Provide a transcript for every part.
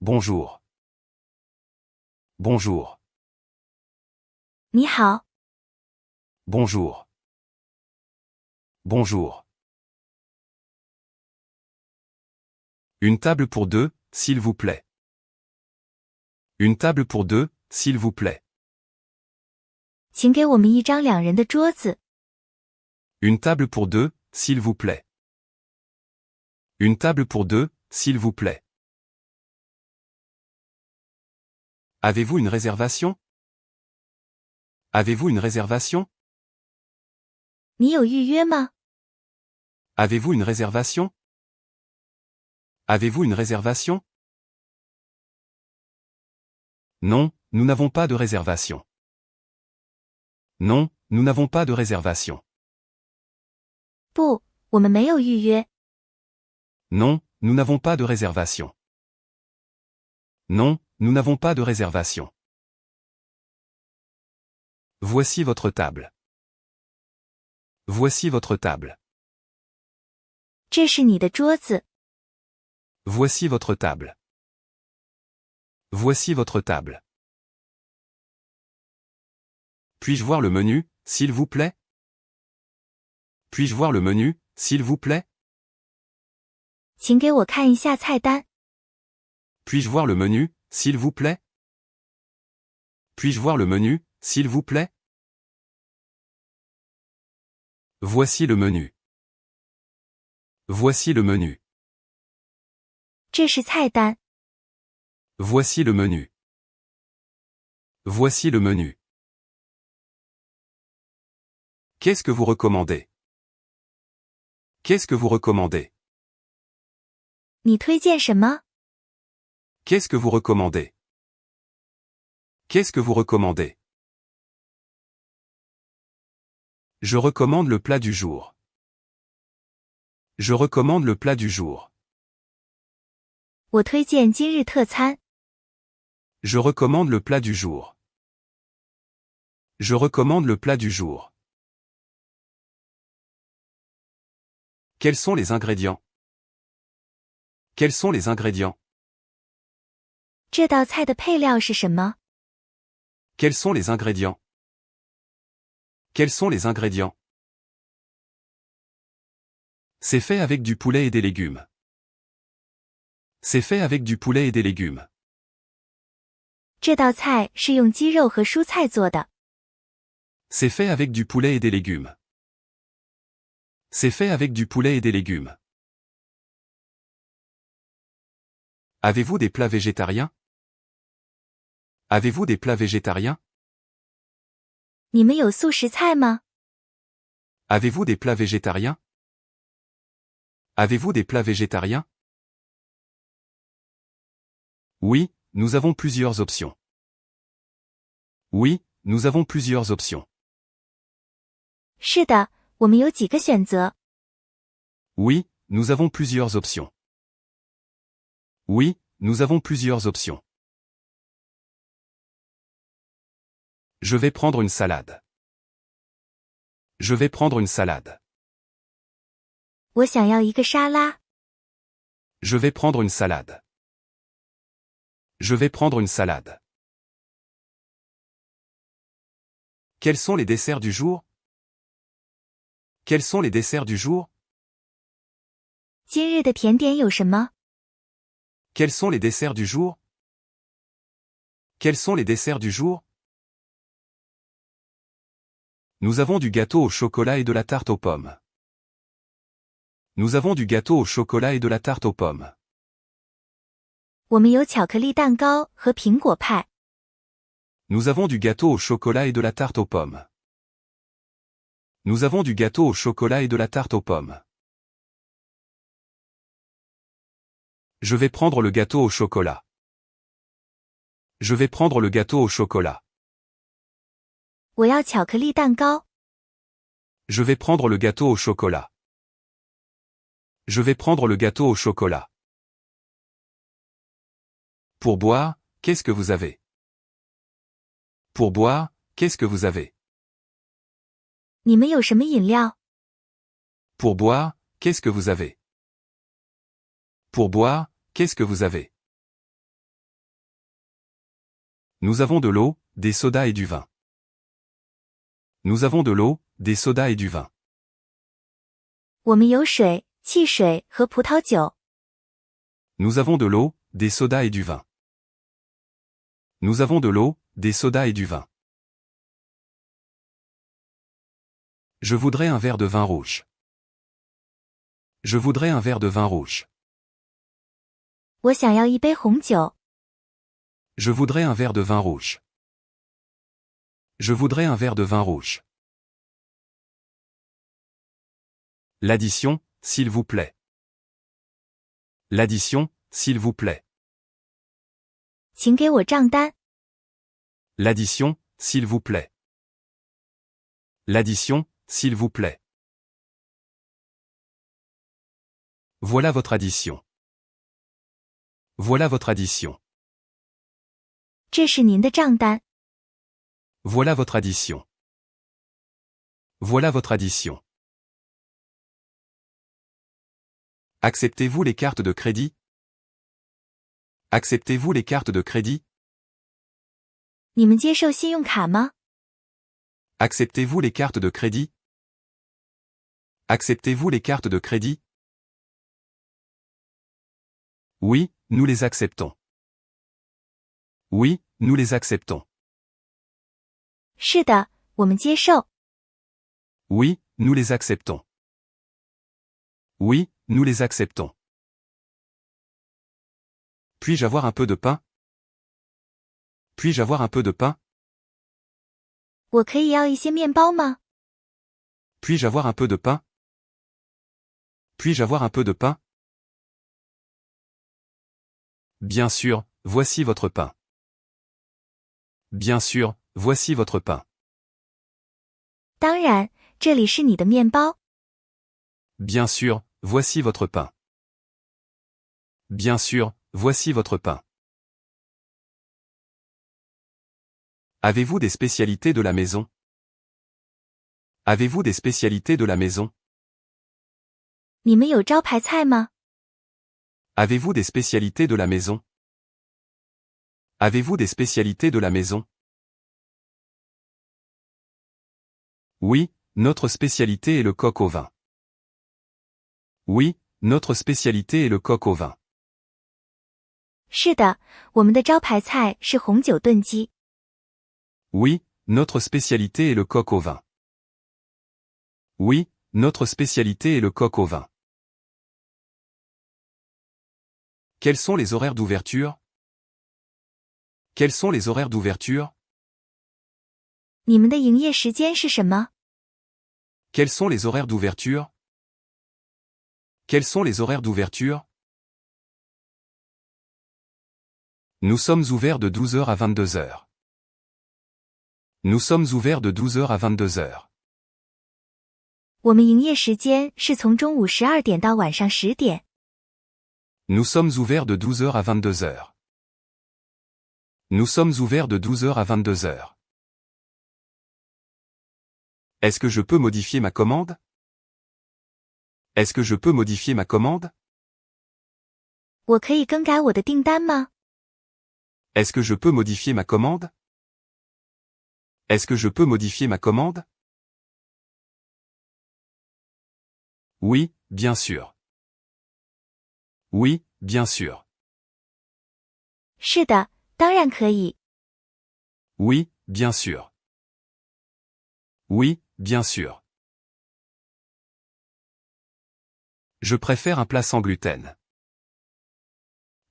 Bonjour. Bonjour. 你好， Bonjour. Bonjour. Une table pour deux, s'il vous plaît. Une table pour deux, s'il vous plaît. 请给我们一张2人的桌子。 Une table pour deux, s'il vous plaît. Une table pour deux, s'il vous plaît. Avez-vous une réservation? Avez-vous une réservation? 你有预约吗？ Avez-vous une réservation? Avez-vous une réservation? Non, nous n'avons pas de réservation. Non, nous n'avons pas de réservation. 不，我们没有预约。 Non, nous n'avons pas de réservation. Non, nous n'avons pas de réservation. Voici votre table. Voici votre table. 这是你的桌子。 Voici votre table. Voici votre table. Puis-je voir le menu, s'il vous plaît? Puis-je voir le menu, s'il vous plaît? 请给我看一下菜单。 Puis-je voir le menu, s'il vous plaît? Puis-je voir le menu, s'il vous plaît? Voici le menu. Voici le menu. 这是菜单。 Voici le menu. Voici le menu. Qu'est-ce que vous recommandez? Qu'est-ce que vous recommandez? 你推荐什么？ Qu'est-ce que vous recommandez? Qu'est-ce que vous recommandez? Je recommande le plat du jour. Je recommande le plat du jour. 我推荐今日特餐。 Je recommande le plat du jour. Je recommande le plat du jour. Quels sont les ingrédients? Quels sont les ingrédients? 这道菜的配料是什么？ Quels sont les ingrédients? Quels sont les ingrédients? C'est fait avec du poulet et des légumes. C'est fait avec du poulet et des légumes. 这道菜是用鸡肉和蔬菜做的。 C'est fait avec du poulet et des légumes. C'est fait avec du poulet et des légumes. Avez-vous des plats végétariens? Avez-vous des plats végétariens? 你们有素食菜吗？ Avez-vous des plats végétariens? Avez-vous des plats végétariens? Oui, nous avons plusieurs options. Oui, nous avons plusieurs options. 是的，我们有几个选择。 Oui, nous avons plusieurs options. Oui, nous avons plusieurs options. Je vais prendre une salade. Je vais prendre une salade. 我想要一个沙拉。 Je vais prendre une salade. Je vais prendre une salade. Quels sont les desserts du jour? Quels sont les desserts du jour? 今日的甜点有什么？ Quels sont les desserts du jour? Quels sont les desserts du jour? Nous avons du gâteau au chocolat et de la tarte aux pommes. Nous avons du gâteau au chocolat et de la tarte aux pommes. 我们有巧克力蛋糕和苹果派。 Nous avons du gâteau au chocolat et de la tarte aux pommes. Nous avons du gâteau au chocolat et de la tarte aux pommes. Je vais prendre le gâteau au chocolat. Je vais prendre le gâteau au chocolat. 我要巧克力蛋糕。 Je vais prendre le gâteau au chocolat. Je vais prendre le gâteau au chocolat. Pour boire, qu'est-ce que vous avez? Pour boire, qu'est-ce que vous avez? 你们有什么饮料？ Pour boire, qu'est-ce que vous avez? Pour boire, qu'est-ce que vous avez? Nous avons de l'eau, des sodas et du vin. Nous avons de l'eau, des sodas et du vin. 我们有水、汽水和葡萄酒。 Nous avons de l'eau, des sodas et du vin. Nous avons de l'eau, des sodas et du vin. Je voudrais un verre de vin rouge. Je voudrais un verre de vin rouge. 我想要一杯红酒。 Je voudrais un verre de vin rouge. Je voudrais un verre de vin rouge. L'addition, s'il vous plaît. L'addition, s'il vous plaît. 请给我账单。 L'addition, s'il vous plaît. L'addition, s'il vous plaît. Voilà votre addition. Voilà votre addition. 这是您的账单。 Voilà votre addition. Voilà votre addition. Acceptez-vous les cartes de crédit? Acceptez-vous les cartes de crédit? 你们接受信用卡吗？ Acceptez-vous les cartes de crédit? Acceptez-vous les cartes de crédit? Oui, nous les acceptons. Oui, nous les acceptons. 是的，我们接受。 Oui, nous les acceptons. Oui, nous les acceptons. Puis-je avoir un peu de pain? Puis-je avoir un peu de pain? 我可以要一些面包吗？ Puis-je avoir un peu de pain? Puis-je avoir un peu de pain? Bien sûr, voici votre pain. Bien sûr, voici votre pain. 当然，这里是你的面包。 Bien sûr, voici votre pain. Bien sûr, voici votre pain. Avez-vous des spécialités de la maison? Avez-vous des spécialités de la maison? 你们有招牌菜吗？ Avez-vous des spécialités de la maison? Avez-vous des spécialités de la maison? Oui, notre spécialité est le coq au vin. Oui, notre spécialité est le coq au vin. 是的，我们的招牌菜是红酒炖鸡。 Oui, notre spécialité est le coq au vin. Oui, notre spécialité est le coq au vin. Quels sont les horaires d'ouverture? Quels sont les horaires d'ouverture? 你们的营业时间是什么？ Quels sont les horaires d'ouverture? Quels sont les horaires d'ouverture? Nous sommes ouverts de 12h à 22h. Nous sommes ouverts de 12h à 22h. 我们营业时间是从中午12点到晚上10点。 Nous sommes ouverts de 12h à 22h. Nous sommes ouverts de 12h à 22h. Est-ce que je peux modifier ma commande? Est-ce que je peux modifier ma commande? 我可以更改我的订单吗？ Est-ce que je peux modifier ma commande? Est-ce que je peux modifier ma commande? Oui, bien sûr. Oui, bien sûr. 是的，当然可以。 Oui, bien sûr. Oui, bien sûr. Je préfère un plat sans gluten.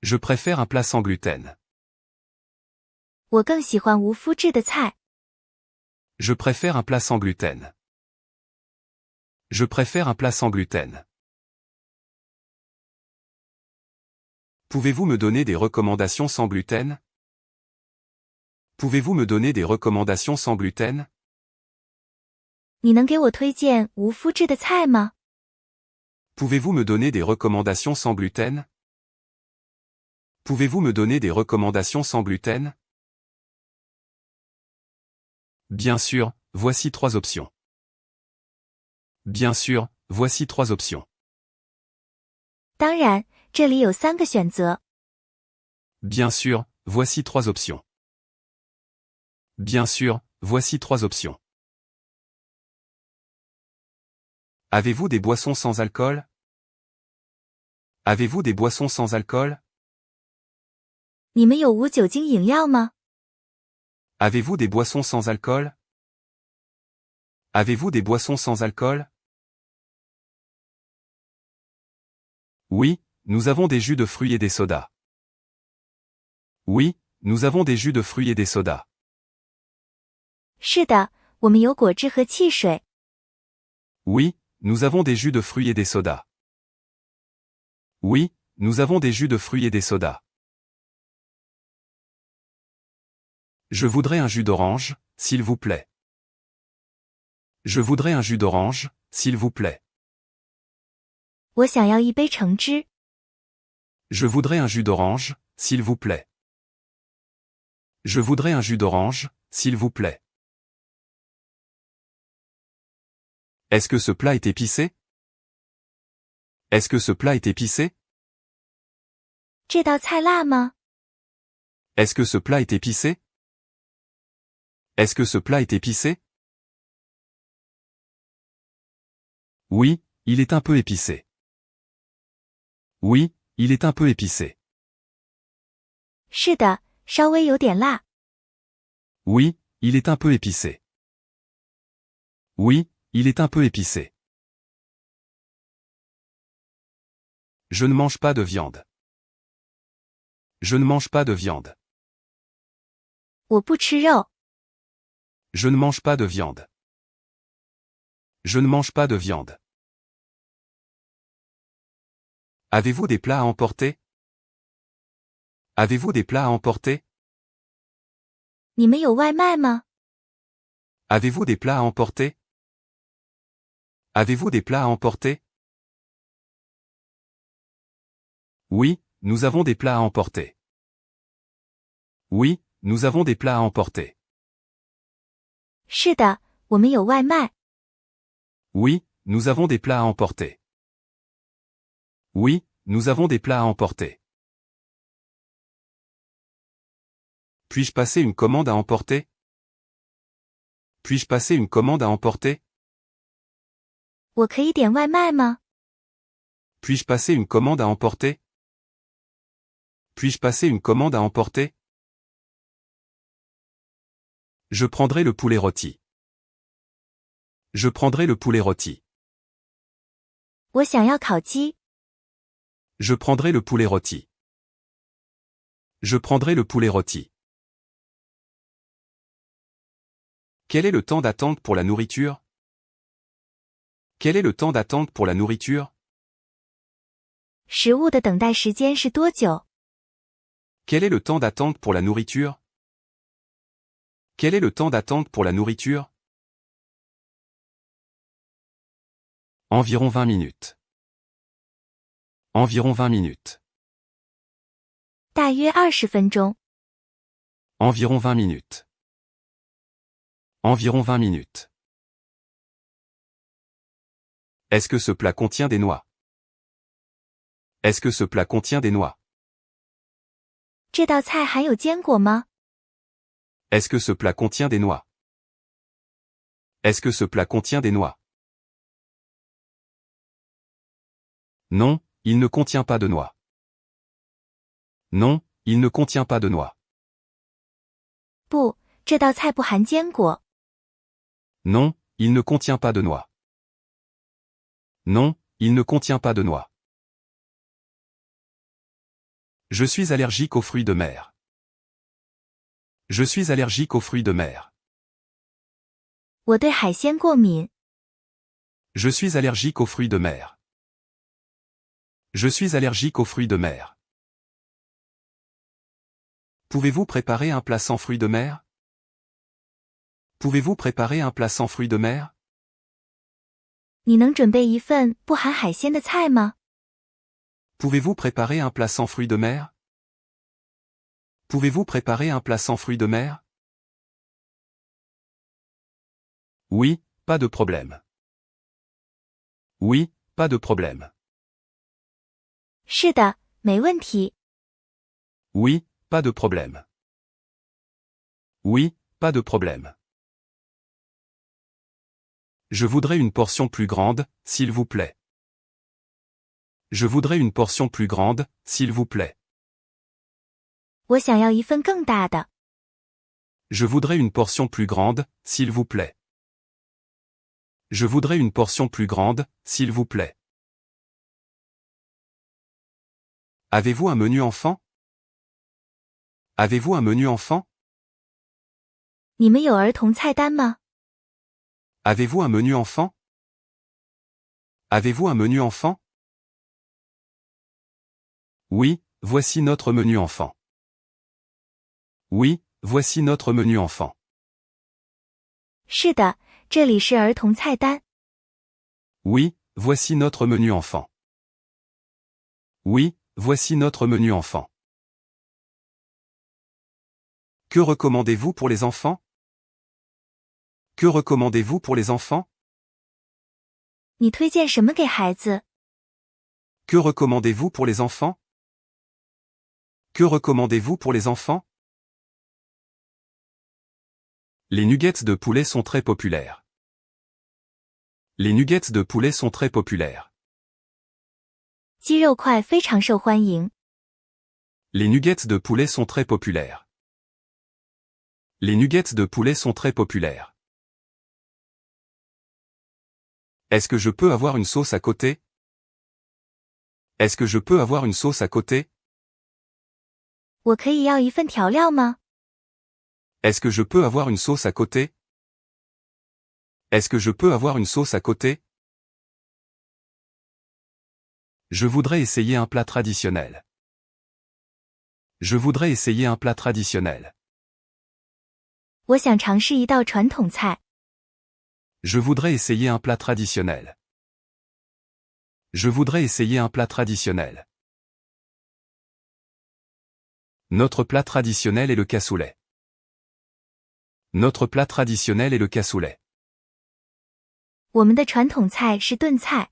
Je préfère un plat sans gluten. 我更喜欢无麸质的菜。 Je préfère un plat sans gluten. Je préfère un plat sans gluten. Pouvez-vous me donner des recommandations sans gluten? Pouvez-vous me donner des recommandations sans gluten? 你能给我推荐无麸质的菜吗？ Pouvez-vous me donner des recommandations sans gluten? Pouvez-vous me donner des recommandations sans gluten? Bien sûr, voici 3 options. Bien sûr, voici 3 options. 当然，这里有3个选择。 Bien sûr, voici 3 options. Bien sûr, voici 3 options. Avez-vous des boissons sans alcool? Avez-vous des boissons sans alcool? 你们有无酒精饮料吗？ Avez-vous des boissons sans alcool? Avez-vous des boissons sans alcool? Oui, nous avons des jus de fruits et des sodas. Oui, nous avons des jus de fruits et des sodas. 是的，我们有果汁和汽水。 Oui, nous avons des jus de fruits et des sodas. Oui, nous avons des jus de fruits et des sodas. Je voudrais un jus d'orange, s'il vous plaît. Je voudrais un jus d'orange, s'il vous plaît. 我想要一杯橙汁。 Je voudrais un jus d'orange, s'il vous plaît. Je voudrais un jus d'orange, s'il vous plaît. Est-ce que ce plat est épicé? Est-ce que ce plat est épicé? 这道菜辣吗？ Est-ce que ce plat est épicé? Est-ce que ce plat est épicé? Oui, il est un peu épicé. Oui, il est un peu épicé. 是的，稍微有点辣。 Oui, il est un peu épicé. Oui, il est un peu épicé. Je ne mange pas de viande. Je ne mange pas de viande. 我不吃肉。 Je ne mange pas de viande. Je ne mange pas de viande. Avez-vous des plats à emporter? Avez-vous des plats à emporter? 你们有外卖吗？ Avez-vous des plats à emporter? Avez-vous des plats à emporter? Oui, nous avons des plats à emporter. Oui, nous avons des plats à emporter. 是的，我们有外卖。 Oui, nous avons des plats à emporter. Oui, nous avons des plats à emporter. Puis-je passer une commande à emporter? Puis-je passer une commande à emporter? 我可以点外卖吗？ Puis-je passer une commande à emporter? Puis-je passer une commande à emporter? Je prendrai le poulet rôti. Je prendrai le poulet rôti. 我想要烤鸡。 Je prendrai le poulet rôti. Je prendrai le poulet rôti. Quel est le temps d'attente pour la nourriture? Quel est le temps d'attente pour la nourriture? 食物的等待时间是多久？ Quel est le temps d'attente pour la nourriture? Quel est le temps d'attente pour la nourriture? Environ 20 minutes. Environ 20 minutes. 大约20分钟。 Environ 20 minutes. Environ 20 minutes. Est-ce que ce plat contient des noix? Est-ce que ce plat contient des noix? 这道菜含有坚果吗？ Est-ce que ce plat contient des noix? Est-ce que ce plat contient des noix? Non, il ne contient pas de noix. Non, il ne contient pas de noix. 不，这道菜不含坚果。 Non, il ne contient pas de noix. Non, il ne contient pas de noix. Je suis allergique aux fruits de mer. Je suis allergique aux fruits de mer. 我对海鲜过敏。 Je suis allergique aux fruits de mer. Je suis allergique aux fruits de mer. Pouvez-vous préparer un plat sans fruits de mer? Pouvez-vous préparer un plat sans fruits de mer? 你能准备一份不含海鲜的菜吗？ Pouvez-vous préparer un plat sans fruits de mer? Pouvez-vous préparer un plat sans fruits de mer? Oui, pas de problème. Oui, pas de problème. 是的，没问题。 Oui, pas de problème. Oui, pas de problème. Je voudrais une portion plus grande, s'il vous plaît. Je voudrais une portion plus grande, s'il vous plaît. 我想要一份更大的。Je voudrais une portion plus grande, s'il vous plaît. Je voudrais une portion plus grande, s'il vous plaît. Avez-vous un menu enfant? Avez-vous un menu enfant? 你们有儿童菜单吗？ Avez-vous un menu enfant? Avez-vous un menu enfant? Oui, voici notre menu enfant. Oui, voici notre menu enfant. 是的，这里是儿童菜单。 Oui, voici notre menu enfant. Oui, voici notre menu enfant. Que recommandez-vous pour les enfants? Que recommandez-vous pour les enfants? 你推荐什么给孩子？ Que recommandez-vous pour les enfants? Que recommandez-vous pour les enfants? Les nuggets de poulet sont très populaires. Les nuggets de poulet sont très populaires. 鸡肉块非常受欢迎。 Les nuggets de poulet sont très populaires. Les nuggets de poulet sont très populaires. Est-ce que je peux avoir une sauce à côté? Est-ce que je peux avoir une sauce à côté? 我可以要一份调料吗？ Est-ce que je peux avoir une sauce à côté? Est-ce que je peux avoir une sauce à côté? Je voudrais essayer un plat traditionnel. Je voudrais essayer un plat traditionnel. 我想尝试一道传统菜。 Je voudrais essayer un plat traditionnel. Je voudrais essayer un plat traditionnel. Notre plat traditionnel est le cassoulet. Notre plat traditionnel est le cassoulet. 我们的传统菜是炖菜。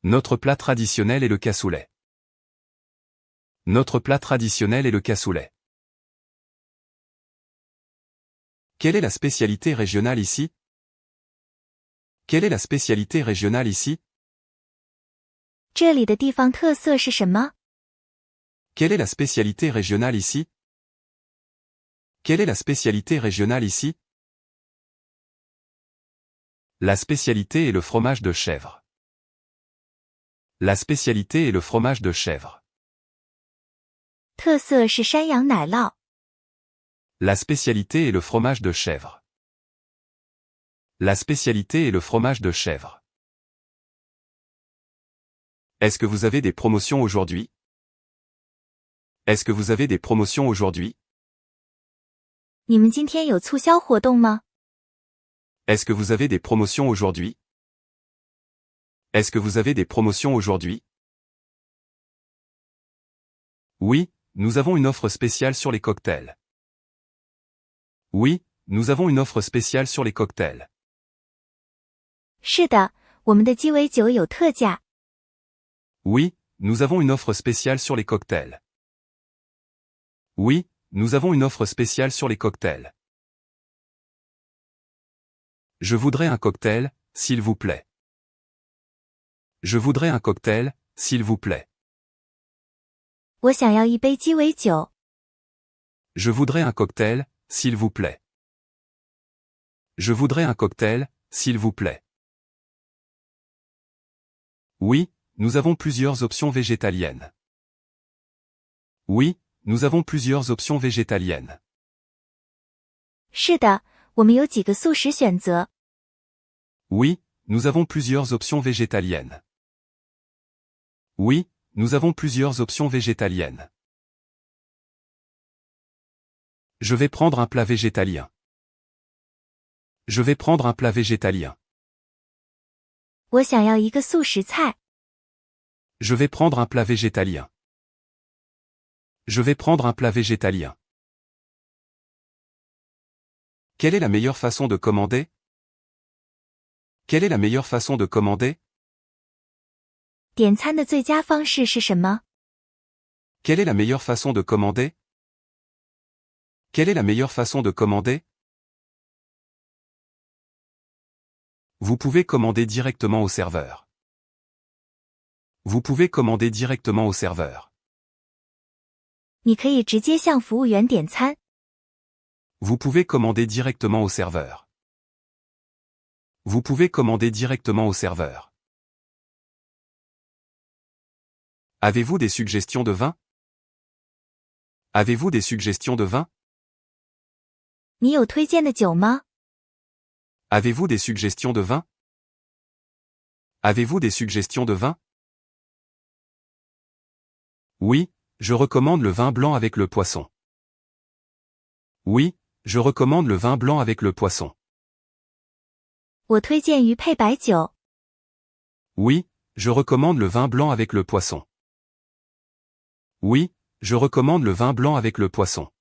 Notre plat traditionnel est le cassoulet. Notre plat traditionnel est le cassoulet. Quelle est la spécialité régionale ici? Quelle est la spécialité régionale ici? 这里的地方特色是什么？ Quelle est la spécialité régionale ici? Quelle est la spécialité régionale ici? La spécialité est le fromage de chèvre. La spécialité est le fromage de chèvre. 特色是山羊奶酪。 La spécialité est le fromage de chèvre. La spécialité est le fromage de chèvre. Est-ce que vous avez des promotions aujourd'hui? Est-ce que vous avez des promotions aujourd'hui? 你们今天有促销活动吗？ Est-ce que vous avez des promotions aujourd'hui? Est-ce que vous avez des promotions aujourd'hui? Oui, nous avons une offre spéciale sur les cocktails. Oui, nous avons une offre spéciale sur les cocktails. 是的，我们的鸡尾酒有特价。 Oui, nous avons une offre spéciale sur les cocktails. Oui, nous avons une offre spéciale sur les cocktails. Je voudrais un cocktail, s'il vous plaît. Je voudrais un cocktail, s'il vous plaît. 我想要一杯鸡尾酒。 Je voudrais un cocktail, s'il vous plaît. Je voudrais un cocktail, s'il vous plaît. Oui, nous avons plusieurs options végétaliennes. Oui, nous avons plusieurs options végétaliennes. 是的，我们有几个素食选择。 Oui, nous avons plusieurs options végétaliennes. Oui, nous avons plusieurs options végétaliennes. Je vais prendre un plat végétalien. Je vais prendre un plat végétalien. 我想要一个素食菜。 Je vais prendre un plat végétalien. Je vais prendre un plat végétalien. Quelle est la meilleure façon de commander? Quelle est la meilleure façon de commander? 点餐的最佳方式是什么？ Quelle est la meilleure façon de commander? Quelle est la meilleure façon de commander? Vous pouvez commander directement au serveur. Vous pouvez commander directement au serveur. 你可以直接向服务员点餐。Vous pouvez commander directement au serveur. Vous pouvez commander directement au serveur. Avez-vous des suggestions de vin? Avez-vous des suggestions de vin? 你有推荐的酒吗？ Avez-vous des suggestions de vin? Avez-vous des suggestions de vin? Oui, je recommande le vin blanc avec le poisson. Oui, je recommande le vin blanc avec le poisson. 我推荐鱼配白酒。 Oui, je recommande le vin blanc avec le poisson. Oui, je recommande le vin blanc avec le poisson.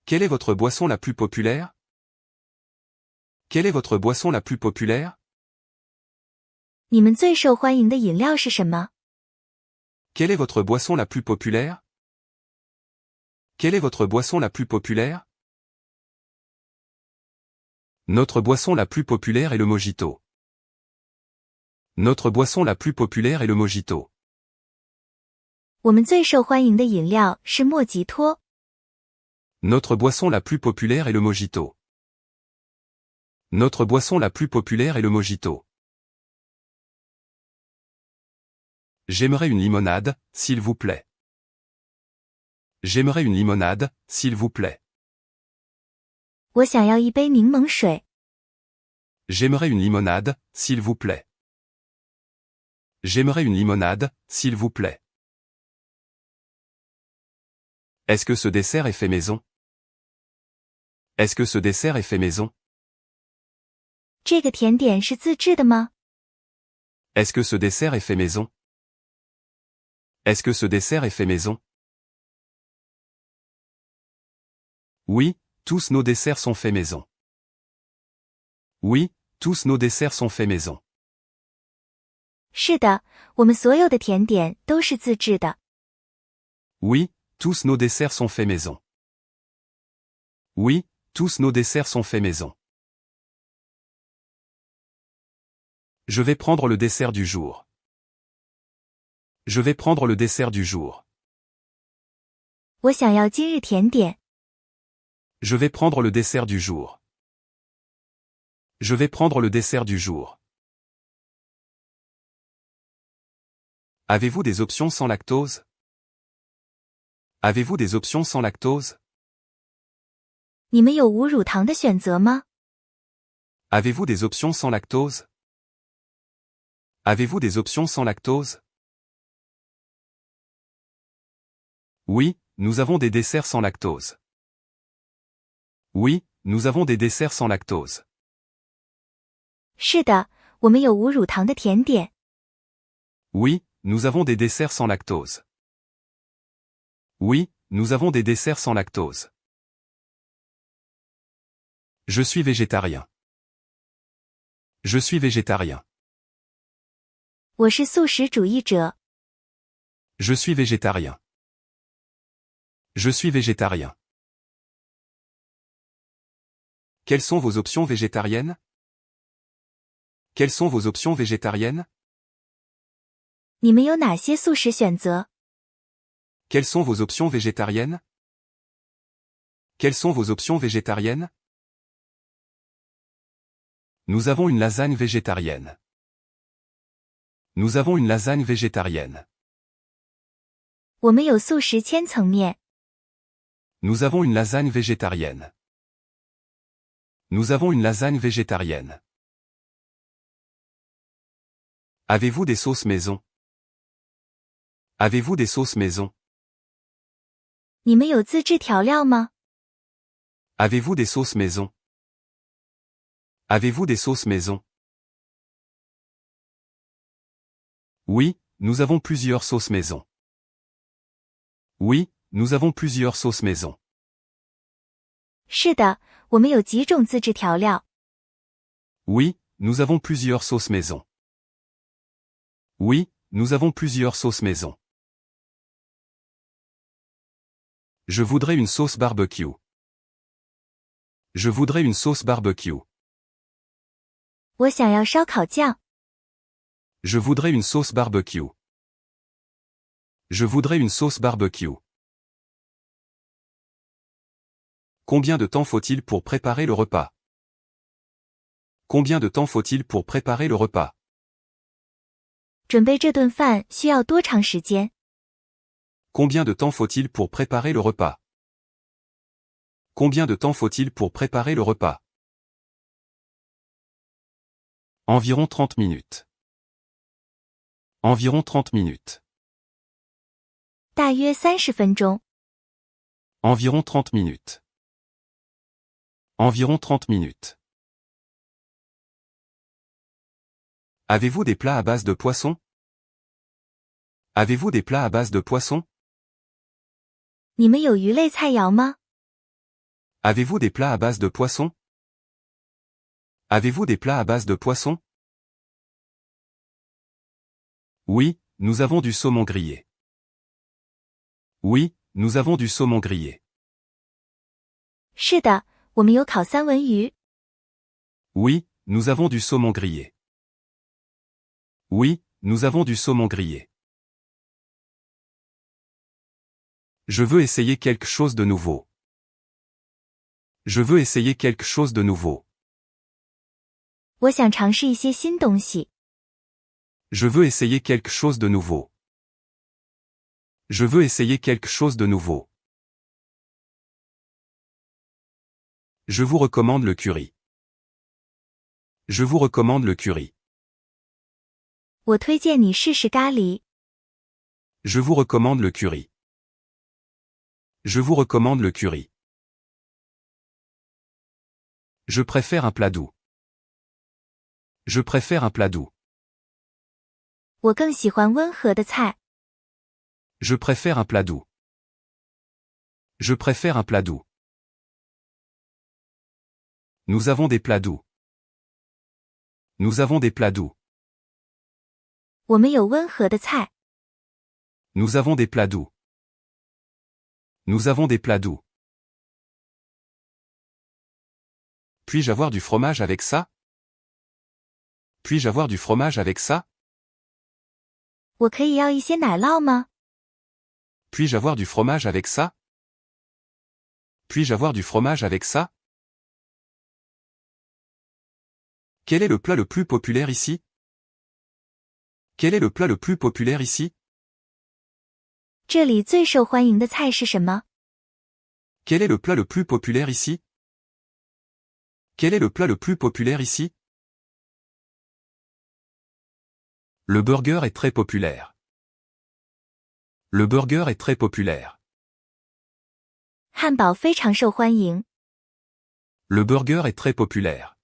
Quelle est votre boisson la plus populaire? Quelle est votre boisson la plus populaire? 你们最受欢迎的饮料是什么？ Quelle est votre boisson la plus populaire? Quelle est votre boisson la plus populaire? Notre boisson la plus populaire est le mojito. Notre boisson la plus populaire est le mojito. 我们最受欢迎的饮料是莫吉托。 Notre boisson la plus populaire est le mojito. Notre boisson la plus populaire est le mojito. J'aimerais une limonade, s'il vous plaît. J'aimerais une limonade, s'il vous plaît. 我想要一杯柠檬水。 J'aimerais une limonade, s'il vous plaît. J'aimerais une limonade, s'il vous plaît. Est-ce que ce dessert est fait maison? Est-ce que ce dessert est fait maison? 这个甜点是自制的吗？ Est-ce que ce dessert est fait maison? Est-ce que ce dessert est fait maison? Oui, tous nos desserts sont faits maison. Oui, tous nos desserts sont faits maison. 是的，我们所有的甜点都是自制的。 Oui, tous nos desserts sont faits maison. Oui, tous nos desserts sont faits maison. Je vais prendre le dessert du jour. Je vais prendre le dessert du jour. 我想要今日甜点。 Je vais prendre le dessert du jour. Je vais prendre le dessert du jour. Avez-vous des options sans lactose? Avez-vous des options sans lactose? 你们有无乳糖的选择吗？ Avez-vous des options sans lactose? Avez-vous des options sans lactose? Oui, nous avons des desserts sans lactose. Oui, nous avons des desserts sans lactose. 是的，我们有无乳糖的甜点。 Oui, nous avons des desserts sans lactose. Oui, nous avons des desserts sans lactose. Je suis végétarien. Je suis végétarien. 我是素食主义者。 Je suis végétarien. Je suis végétarien. Quelles sont vos options végétariennes? Quelles sont vos options végétariennes? 你们有哪些素食选择？ Quelles sont vos options végétariennes? Quelles sont vos options végétariennes? Nous avons une lasagne végétarienne. Nous avons une lasagne végétarienne. 我们有素食千层面。 Nous avons une lasagne végétarienne. Nous avons une lasagne végétarienne. Avez-vous des sauces maison? Avez-vous des sauces maison? 你们有自制调料吗？ Avez-vous des sauces maison? Avez-vous des sauces maison? Oui, nous avons plusieurs sauces maison. Oui, nous avons plusieurs sauces maison. 是的，我们有几种自制调料。 Oui, nous avons plusieurs sauces maison. Oui, nous avons plusieurs sauces maison. Je voudrais une sauce barbecue. Je voudrais une sauce barbecue. 我想要烧烤酱。Je voudrais une sauce barbecue. Je voudrais une sauce barbecue. Combien de temps faut-il pour préparer le repas? Combien de temps faut-il pour préparer le repas? 准备这顿饭需要多长时间？ Combien de temps faut-il pour préparer le repas? Combien de temps faut-il pour préparer le repas? Environ 30 minutes. Environ 30 minutes. 大约30分钟。 Environ 30 minutes. Environ 30 minutes. Avez-vous des plats à base de poisson? Avez-vous des plats à base de poisson? 你们有鱼类菜肴吗？ Avez-vous des plats à base de poisson? Avez-vous des plats à base de poisson? Oui, nous avons du saumon grillé. Oui, nous avons du saumon grillé. 是的，我们有烤三文鱼。 Oui, nous avons du saumon grillé. Oui, nous avons du saumon grillé. Je veux essayer quelque chose de nouveau. Je veux essayer quelque chose de nouveau. 我想尝试一些新东西。 Je veux essayer quelque chose de nouveau. Je veux essayer quelque chose de nouveau. Je vous recommande le curry. Je vous recommande le curry. 我推荐你试试咖喱。 Je vous recommande le curry. Je vous recommande le curry. Je préfère un plat doux. Je préfère un plat doux. 我更喜欢温和的菜。 Je préfère un plat doux. Je préfère un plat doux. Nous avons des plats doux. Nous avons des plats doux. 我们有温和的菜。 Nous avons des plats doux. Nous avons des plats doux. Puis-je avoir du fromage avec ça? Puis-je avoir du fromage avec ça? 我可以要一些奶酪吗？ Puis-je avoir du fromage avec ça? Puis-je avoir du fromage avec ça? Quel est le plat le plus populaire ici? Quel est le plat le plus populaire ici? 这里最受欢迎的菜是什么？ Quel est le plat le plus populaire ici? Quel est le plat le plus populaire ici? Le burger est très populaire. Le burger est très populaire. 汉堡非常受欢迎。 Le burger est très populaire.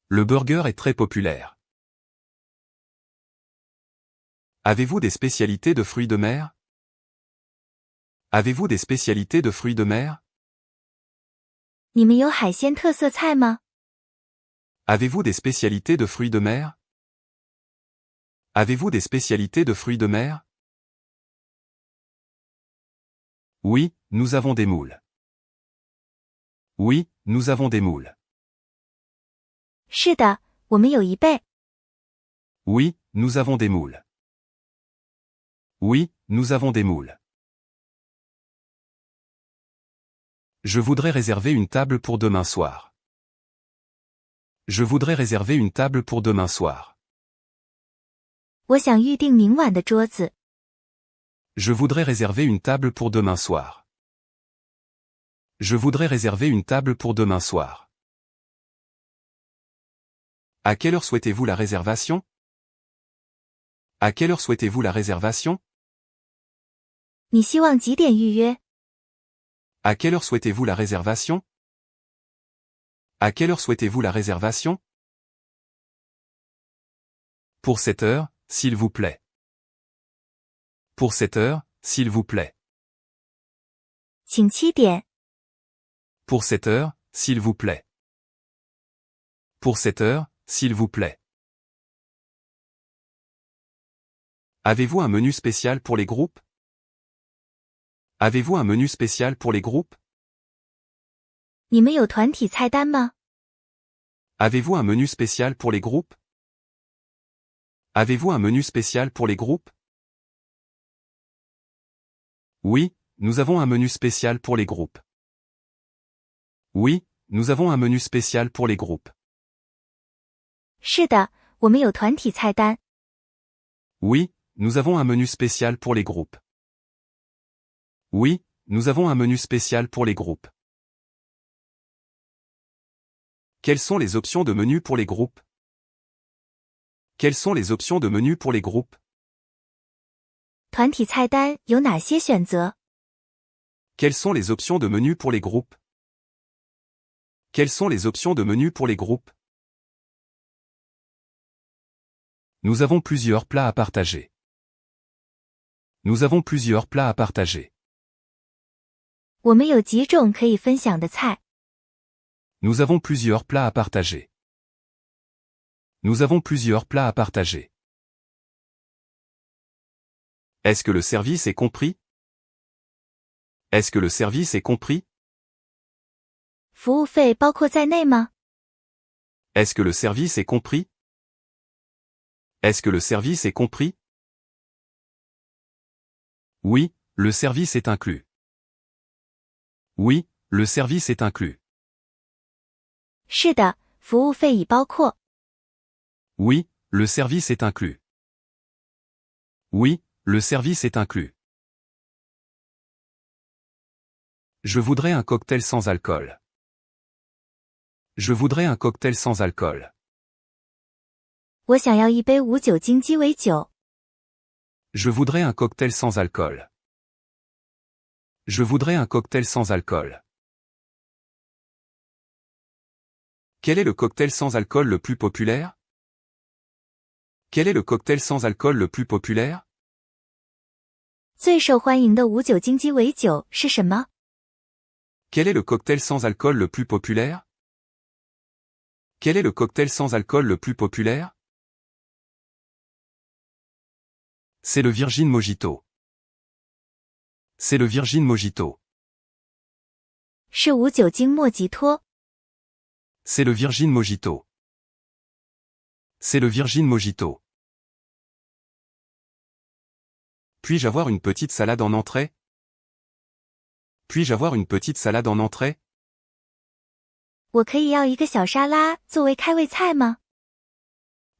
Le burger est très populaire. Avez-vous des spécialités de fruits de mer? Avez-vous des spécialités de fruits de mer? 你们有海鲜特色菜吗？ Avez-vous des spécialités de fruits de mer? Avez-vous des spécialités de fruits de mer? Oui, nous avons des moules. Oui, nous avons des moules. 是的，我们有一倍。 Oui, nous avons des moules. Oui, nous avons des moules. Je voudrais réserver une table pour demain soir. Je voudrais réserver une table pour demain soir. 我想预定明晚的桌子。 Je voudrais réserver une table pour demain soir. Je voudrais réserver une table pour demain soir. À quelle heure souhaitez-vous la réservation? À quelle heure souhaitez-vous la réservation? 你希望几点预约？ À quelle heure souhaitez-vous la réservation? À quelle heure souhaitez-vous la réservation? Pour cette heure, s'il vous plaît. Pour cette heure, s'il vous plaît. 请7点。 Pour cette heure, s'il vous plaît. Pour cette heure, s'il vous plaît. Avez-vous un menu spécial pour les groupes? Avez-vous un menu spécial pour les groupes? 你们有团体菜单吗？ Avez-vous un menu spécial pour les groupes? Avez-vous un menu spécial pour les groupes? Oui, nous avons un menu spécial pour les groupes. Oui, nous avons un menu spécial pour les groupes. 是的，我们有团体菜单。 Oui, nous avons un menu spécial pour les groupes. Oui, nous avons un menu spécial pour les groupes. Quelles sont les options de menu pour les groupes? Quelles sont les options de menu pour les groupes? 团体菜单有哪些选择？ Quelles sont les options de menu pour les groupes? Quelles sont les options de menu pour les groupes? Nous avons plusieurs plats à partager. Nous avons plusieurs plats à partager. 我们有几种可以分享的菜。 Nous avons plusieurs plats à partager. Nous avons plusieurs plats à partager. Est-ce que le service est compris? Est-ce que le service est compris? 服务费包括在内吗？ Est-ce que le service est compris? Est-ce que le service est compris? Oui, le service est inclus. Oui, le service est inclus. 是的，服务费已包括。 Oui, le service est inclus. Oui, le service est inclus. Je voudrais un cocktail sans alcool. Je voudrais un cocktail sans alcool. 我想要一杯无酒精鸡尾酒。 Je voudrais un cocktail sans alcool. Je voudrais un cocktail sans alcool. Quel est le cocktail sans alcool le plus populaire? Quel est le cocktail sans alcool le plus populaire? 最受欢迎的无酒精鸡尾酒是什么？ Quel est le cocktail sans alcool le plus populaire? Quel est le cocktail sans alcool le plus populaire? C'est le Virgin Mojito. C'est le Virgin Mojito. 是无酒精莫吉托。 C'est le Virgin Mojito. C'est le Virgin Mojito. Puis-je avoir une petite salade en entrée? Puis-je avoir une petite salade en entrée? 我可以要一个小沙拉作为开胃菜吗？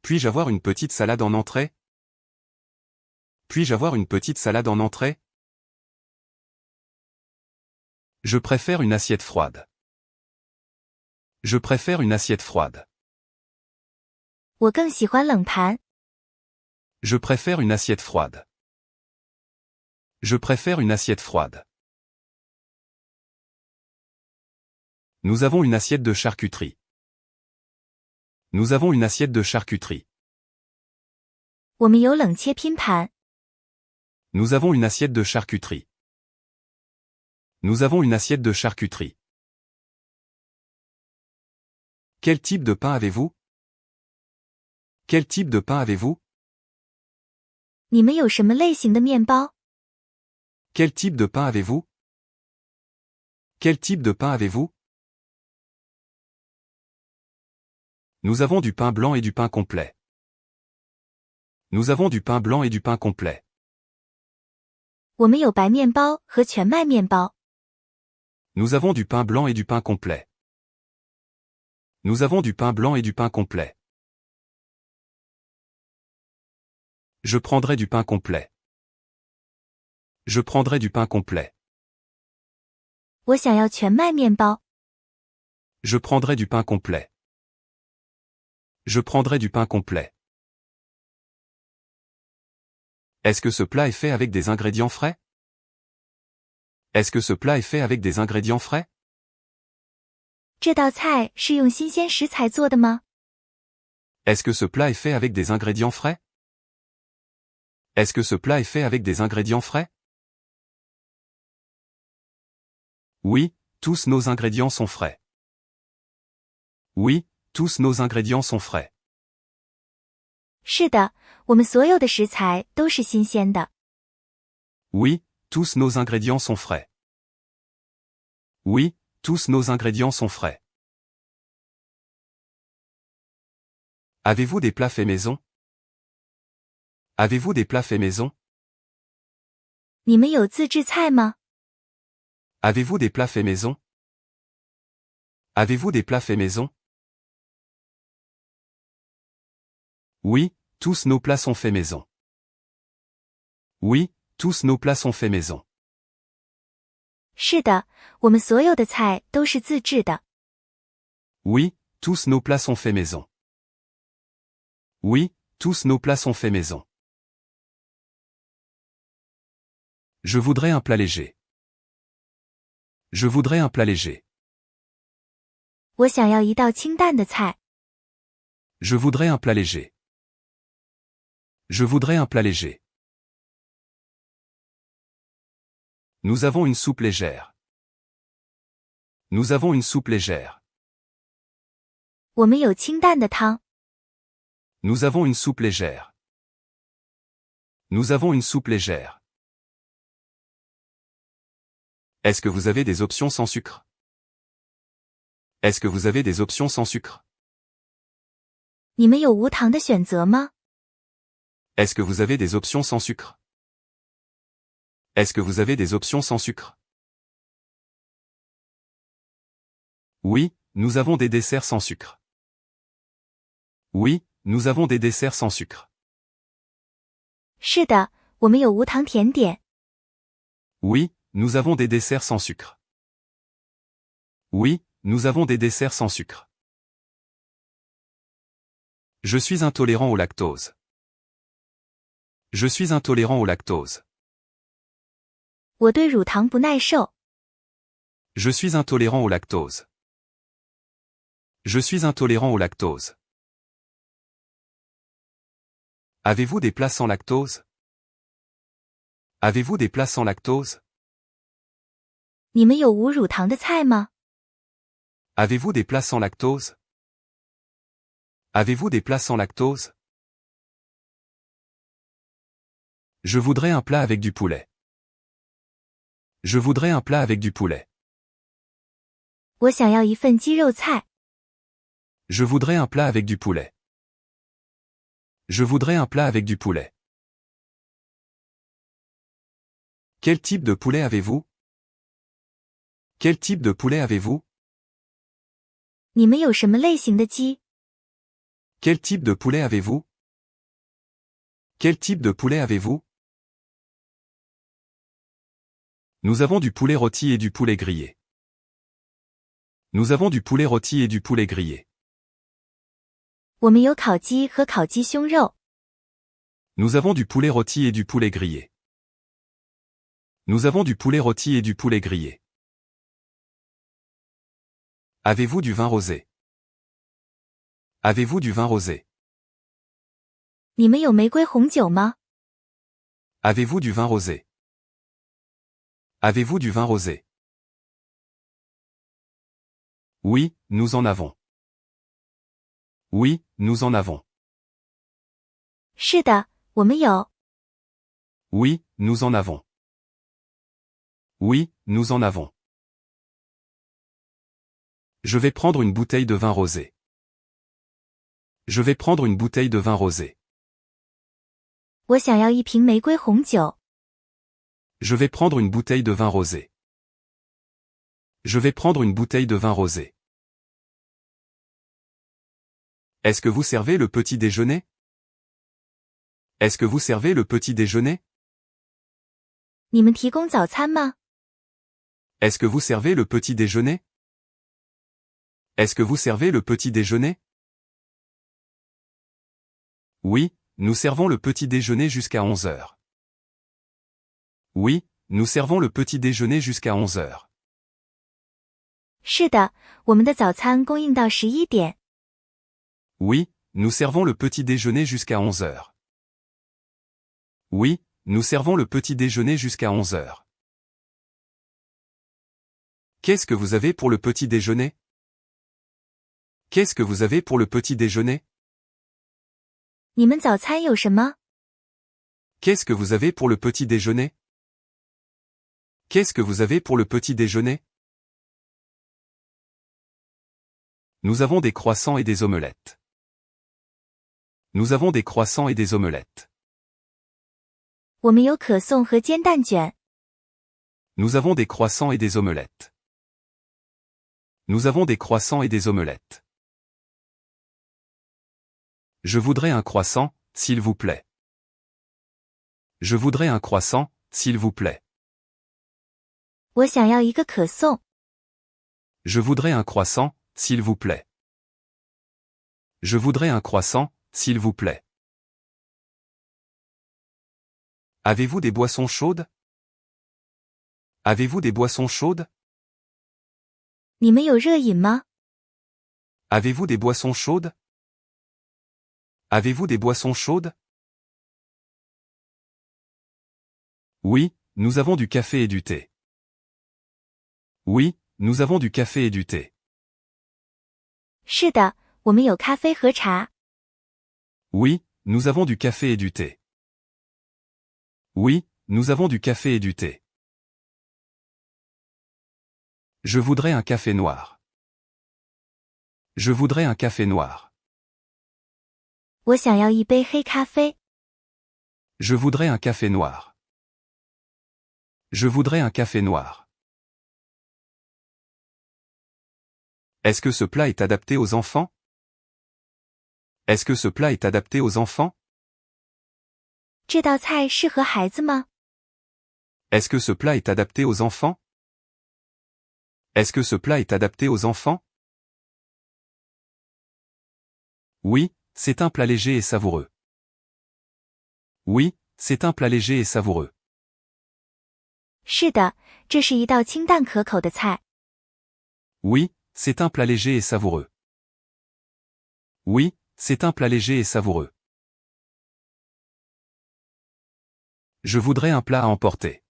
Puis-je avoir une petite salade en entrée? Puis-je avoir une petite salade en entrée? Je préfère une assiette froide. Je préfère une assiette froide. 我更喜欢冷盘。 Je préfère une assiette froide. Je préfère une assiette froide. Nous avons une assiette de charcuterie. Nous avons une assiette de charcuterie. 我们有冷切拼盘。 Nous avons une assiette de charcuterie. Nous avons une assiette de charcuterie. Quel type de pain avez-vous? Quel type de pain avez-vous? 你们有什么类型的面包？ Quel type de pain avez-vous? Quel type de pain avez-vous? Nous avons du pain blanc et du pain complet. Nous avons du pain blanc et du pain complet. 我们有白面包和全麦面包。 Nous avons du pain blanc et du pain complet. Nous avons du pain blanc et du pain complet. Je prendrai du pain complet. Je prendrai du pain complet. 我想要全麦面包。 Je prendrai du pain complet. Je prendrai du pain complet. Est-ce que ce plat est fait avec des ingrédients frais? Est-ce que ce plat est fait avec des ingrédients frais? 这道菜是用新鲜食材做的吗？ Est-ce que ce plat est fait avec des ingrédients frais? Est-ce que ce plat est fait avec des ingrédients frais? Oui, tous nos ingrédients sont frais. Oui, tous nos ingrédients sont frais. 是的，我们所有的食材都是新鲜的。 Oui, tous nos ingrédients sont frais. Oui, tous nos ingrédients sont frais. Avez-vous des plats faits maison? Avez-vous des plats faits maison? 你们有自制菜吗？ Avez-vous des plats faits maison? Avez-vous des plats faits maison? Oui, tous nos plats sont faits maison. Oui, tous nos plats sont faits maison. 是的，我们所有的菜都是自制的。 Oui, tous nos plats sont faits maison. Oui, tous nos plats sont faits maison. Je voudrais un plat léger. Je voudrais un plat léger. 我想要一道清淡的菜。 Je voudrais un plat léger. Je voudrais un plat léger. Nous avons une soupe légère. Nous avons une soupe légère. 我们有清淡的汤。 Nous avons une soupe légère. Nous avons une soupe légère. Est-ce que vous avez des options sans sucre? Est-ce que vous avez des options sans sucre? 你们有无糖的选择吗？ Est-ce que vous avez des options sans sucre? Est-ce que vous avez des options sans sucre? Oui, nous avons des desserts sans sucre. Oui, nous avons des desserts sans sucre. 是的，我们有无糖甜点。 Oui, nous avons des desserts sans sucre. Oui, nous avons des desserts sans sucre. Je suis intolérant au lactose. Je suis intolérant au lactose. 我对乳糖不耐受。 Je suis intolérant au lactose. Je suis intolérant au lactose. Avez-vous des plats sans lactose? Avez-vous des plats sans lactose? 你们有无乳糖的菜吗？ Avez-vous des plats sans lactose? Avez-vous des plats sans lactose? Je voudrais un plat avec du poulet. Je voudrais un plat avec du poulet. 我想要一份鸡肉菜。 Je voudrais un plat avec du poulet. Je voudrais un plat avec du poulet. Quel type de poulet avez-vous? Quel type de poulet avez-vous? 你们有什么类型的鸡？ Quel type de poulet avez-vous? Quel type de poulet avez-vous? Nous avons du poulet rôti et du poulet grillé. Nous avons du poulet rôti et du poulet grillé. 我们有烤鸡和烤鸡胸肉。 Nous avons du poulet rôti et du poulet grillé. Nous avons du poulet rôti et du poulet grillé. Avez-vous du vin rosé? Avez-vous du vin rosé? 你们有玫瑰红酒吗？ Avez-vous du vin rosé? Avez-vous du vin rosé? Oui, nous en avons. Oui, nous en avons. 是的，我们有。 Oui, nous en avons. Oui, nous en avons. Je vais prendre une bouteille de vin rosé. Je vais prendre une bouteille de vin rosé. 我想要一瓶玫瑰红酒。 Je vais prendre une bouteille de vin rosé. Je vais prendre une bouteille de vin rosé. Est-ce que vous servez le petit déjeuner? Est-ce que vous servez le petit déjeuner? 你们提供早餐吗？ Est-ce que vous servez le petit déjeuner? Est-ce que vous servez le petit déjeuner? Oui, nous servons le petit déjeuner jusqu'à 11 heures. Oui, nous servons le petit déjeuner jusqu'à 11 heures. 是的，我们的早餐供应到11点。 Oui, nous servons le petit déjeuner jusqu'à 11 heures. Oui, nous servons le petit déjeuner jusqu'à 11 heures. Qu'est-ce que vous avez pour le petit déjeuner? Qu'est-ce que vous avez pour le petit déjeuner? 你们早餐有什么？ Qu'est-ce que vous avez pour le petit déjeuner? Qu'est-ce que vous avez pour le petit déjeuner? Nous avons des croissants et des omelettes. Nous avons des croissants et des omelettes. 我们有可颂和煎蛋卷。 Nous avons des croissants et des omelettes. Nous avons des croissants et des omelettes. Je voudrais un croissant, s'il vous plaît. Je voudrais un croissant, s'il vous plaît. 我想要一个可颂。 Je voudrais un croissant, s'il vous plaît. Je voudrais un croissant, s'il vous plaît. Avez-vous des boissons chaudes? Avez-vous des boissons chaudes? 你们有热饮吗？ Avez-vous des boissons chaudes? Avez-vous des boissons chaudes? Oui, nous avons du café et du thé. Oui, nous avons du café et du thé. 是的，我们有咖啡和茶。 Oui, nous avons du café et du thé. Oui, nous avons du café et du thé. Je voudrais un café noir. Je voudrais un café noir. 我想要一杯黑咖啡。 Je voudrais un café noir. Je voudrais un café noir. Est-ce que ce plat est adapté aux enfants? Est-ce que ce plat est adapté aux enfants? 这道菜适合孩子吗？ Est-ce que ce plat est adapté aux enfants? Est-ce que ce plat est adapté aux enfants? Oui, c'est un plat léger et savoureux. Oui, c'est un plat léger et savoureux. 是的，这是一道清淡可口的菜。 Oui, c'est un plat léger et savoureux. Oui, c'est un plat léger et savoureux. Je voudrais un plat à emporter.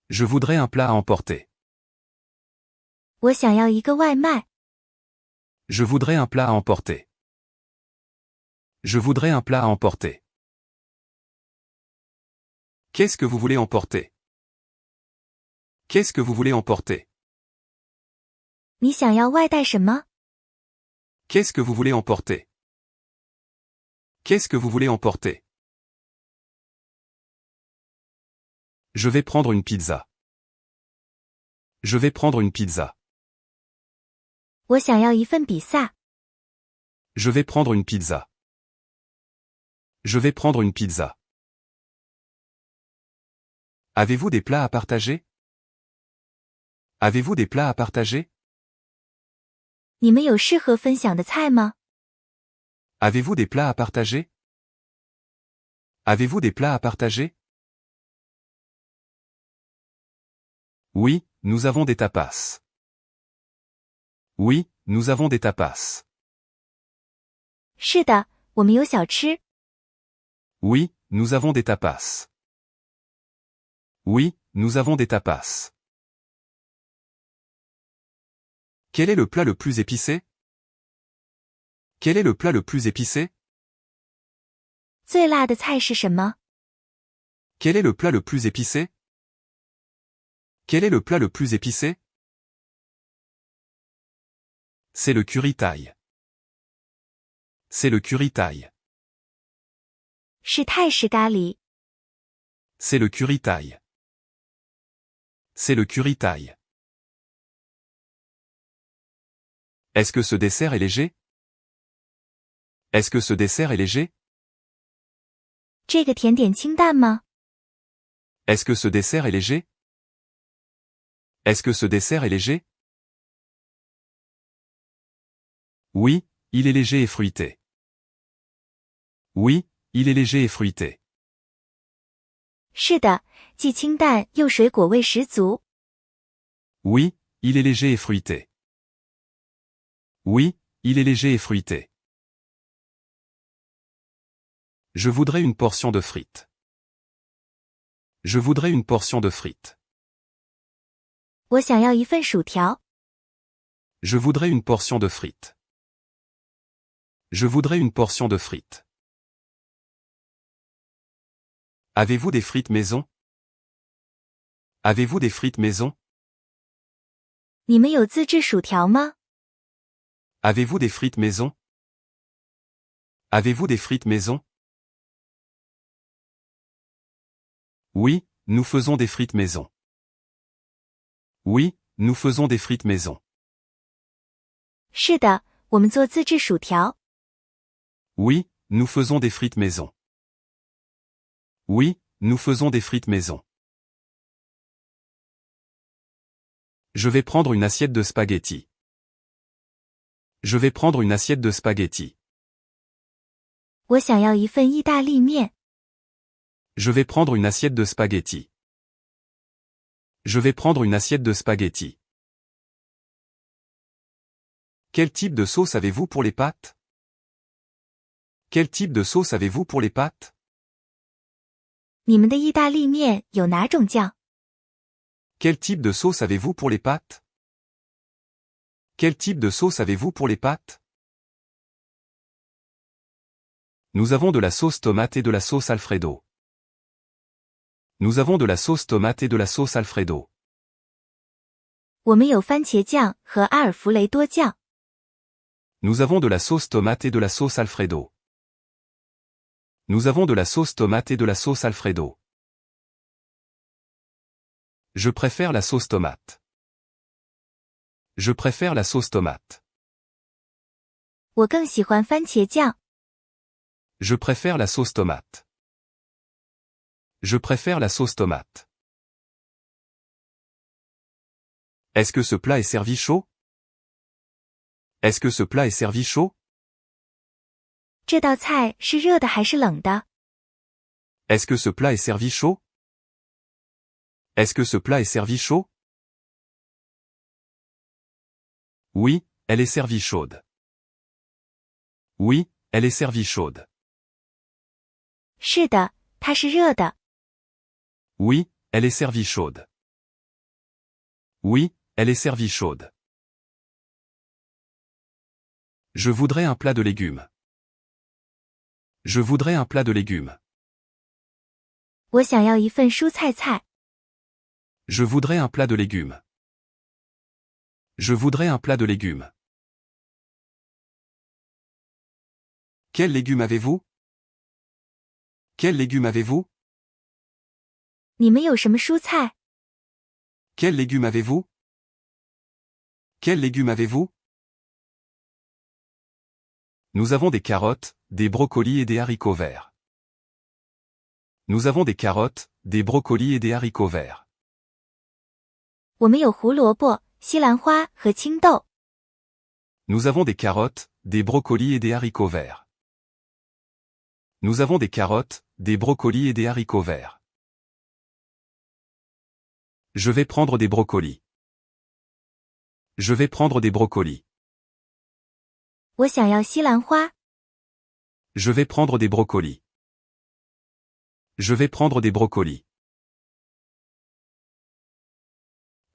Je voudrais un plat à emporter. 我想要一个外卖。 Je voudrais un plat à emporter. Je voudrais un plat à emporter. Qu'est-ce que vous voulez emporter? Qu'est-ce que vous voulez emporter? 你想要外带什么？ Qu'est-ce que vous voulez emporter? Qu'est-ce que vous voulez emporter? Je vais prendre une pizza. Je vais prendre une pizza. 我想要一份比萨。 Je vais prendre une pizza. Je vais prendre une pizza. Avez-vous des plats à partager? Avez-vous des plats à partager? 你们有适合分享的菜吗？ Avez-vous des plats à partager? Avez-vous des plats à partager? Oui, nous avons des tapas. Oui, nous avons des tapas. 是的，我们有小吃。 Oui, nous avons des tapas. Oui, nous avons des tapas. Quel est le plat le plus épicé? Quel est le plat le plus épicé? 最辣的菜是什么？ Quel est le plat le plus épicé? Quel est le plat le plus épicé? C'est le curry thaï. C'est le curry thaï. 是泰式咖喱。 C'est le curry thaï. C'est le curry thaï. Est-ce que ce dessert est léger? Est-ce que ce dessert est léger? 这个甜点清淡吗？ Est-ce que ce dessert est léger? Est-ce que ce dessert est léger? Oui, il est léger et fruité. Oui, il est léger et fruité. 是的，既清淡又水果味十足。 Oui, il est léger et fruité. Oui, il est léger et fruité. Je voudrais une portion de frites. Je voudrais une portion de frites. 我想要一份薯条。 Je voudrais une portion de frites. Je voudrais une portion de frites. Avez-vous des frites maison? Avez-vous des frites maison? 你们有自制薯条吗？ Avez-vous des frites maison? Avez-vous des frites maison? Oui, nous faisons des frites maison. Oui, nous faisons des frites maison. 是的，我们做自制薯条。 Oui, nous faisons des frites maison. Oui, nous faisons des frites maison. Je vais prendre une assiette de spaghettis. Je vais prendre une assiette de spaghettis. 我想要一份意大利面。 Je vais prendre une assiette de spaghettis. Je vais prendre une assiette de spaghettis. Quel type de sauce avez-vous pour les pâtes? Quel type de sauce avez-vous pour les pâtes? 你们的意大利面有哪种酱？ Quel type de sauce avez-vous pour les pâtes? Quel type de sauce avez-vous pour les pâtes? Nous avons de la sauce tomate et de la sauce Alfredo. Nous avons de la sauce tomate et de la sauce Alfredo. 我们有番茄酱和阿尔弗雷多酱。 Nous avons de la sauce tomate et de la sauce Alfredo. Nous avons de la sauce tomate et de la sauce Alfredo. Je préfère la sauce tomate. Je préfère la sauce tomate. 我更喜欢番茄酱。 Je préfère la sauce tomate. Je préfère la sauce tomate. Est-ce que ce plat est servi chaud? Est-ce que ce plat est servi chaud? 这道菜是热的还是冷的？ Est-ce que ce plat est servi chaud? Est-ce que ce plat est servi chaud? Oui, elle est servie chaude. Oui, elle est servie chaude. 是的，它是热的。 Oui, elle est servie chaude. Oui, elle est servie chaude. Je voudrais un plat de légumes. Je voudrais un plat de légumes. 我想要一份蔬菜菜。 Je voudrais un plat de légumes. Je voudrais un plat de légumes. Quels légumes avez-vous? Quels légumes avez-vous? 你们有什么蔬菜？ Quels légumes avez-vous? Quels légumes avez-vous? Nous avons des carottes, des brocolis et des haricots verts. Nous avons des carottes, des brocolis et des haricots verts. 我们有胡萝卜、西兰花和青豆。 Nous avons des carottes, des brocolis et des haricots verts. Nous avons des carottes, des brocolis et des haricots verts. Je vais prendre des brocolis. Je vais prendre des brocolis. 我想要西兰花。 Je vais prendre des brocolis. Je vais prendre des brocolis.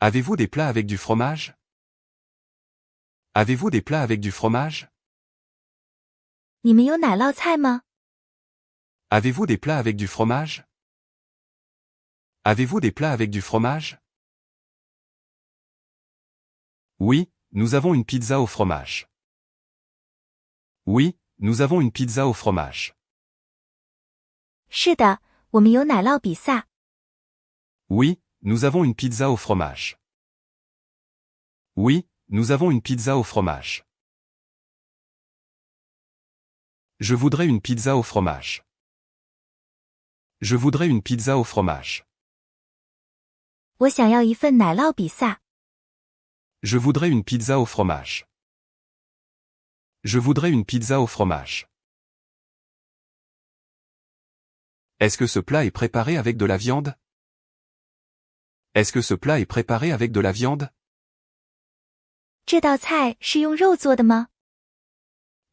Avez-vous des plats avec du fromage? Avez-vous des plats avec du fromage? 你们有奶酪菜吗？ Avez-vous des plats avec du fromage? Avez-vous des plats avec du fromage? Oui, nous avons une pizza au fromage. Oui, nous avons une pizza au fromage. 是的，我们有奶酪比萨。 Oui, nous avons une pizza au fromage. Oui, nous avons une pizza au fromage. Je voudrais une pizza au fromage. Je voudrais une pizza au fromage. 我想要一份奶酪比萨。 Je voudrais une pizza au fromage. Je voudrais une pizza au fromage. Est-ce que ce plat est préparé avec de la viande? Est-ce que ce plat est préparé avec de la viande? 这道菜是用肉做的吗？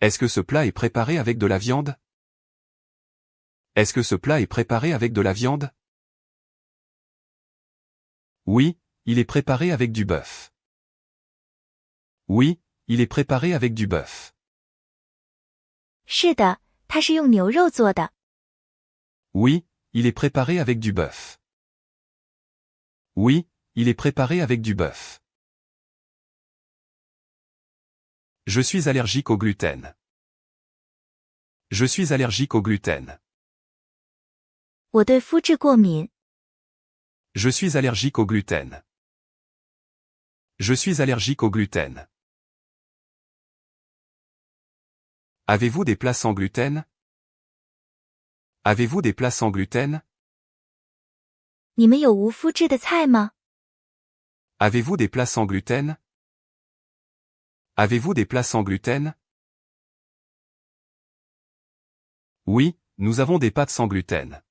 Est-ce que ce plat est préparé avec de la viande? Est-ce que ce plat est préparé avec de la viande? Oui, il est préparé avec du bœuf. Oui, il est préparé avec du bœuf. 是的，它是用牛肉做的。 Oui, il est préparé avec du bœuf. Oui, il est préparé avec du bœuf. Je suis allergique au gluten. Je suis allergique au gluten. 我对麸质过敏。Je suis allergique au gluten. Je suis allergique au gluten. Avez-vous des plats sans gluten? Avez-vous des plats sans gluten? 你们有无麸质的菜吗？ Avez-vous des plats sans gluten? Avez-vous des plats sans gluten? Oui, nous avons des pâtes sans gluten.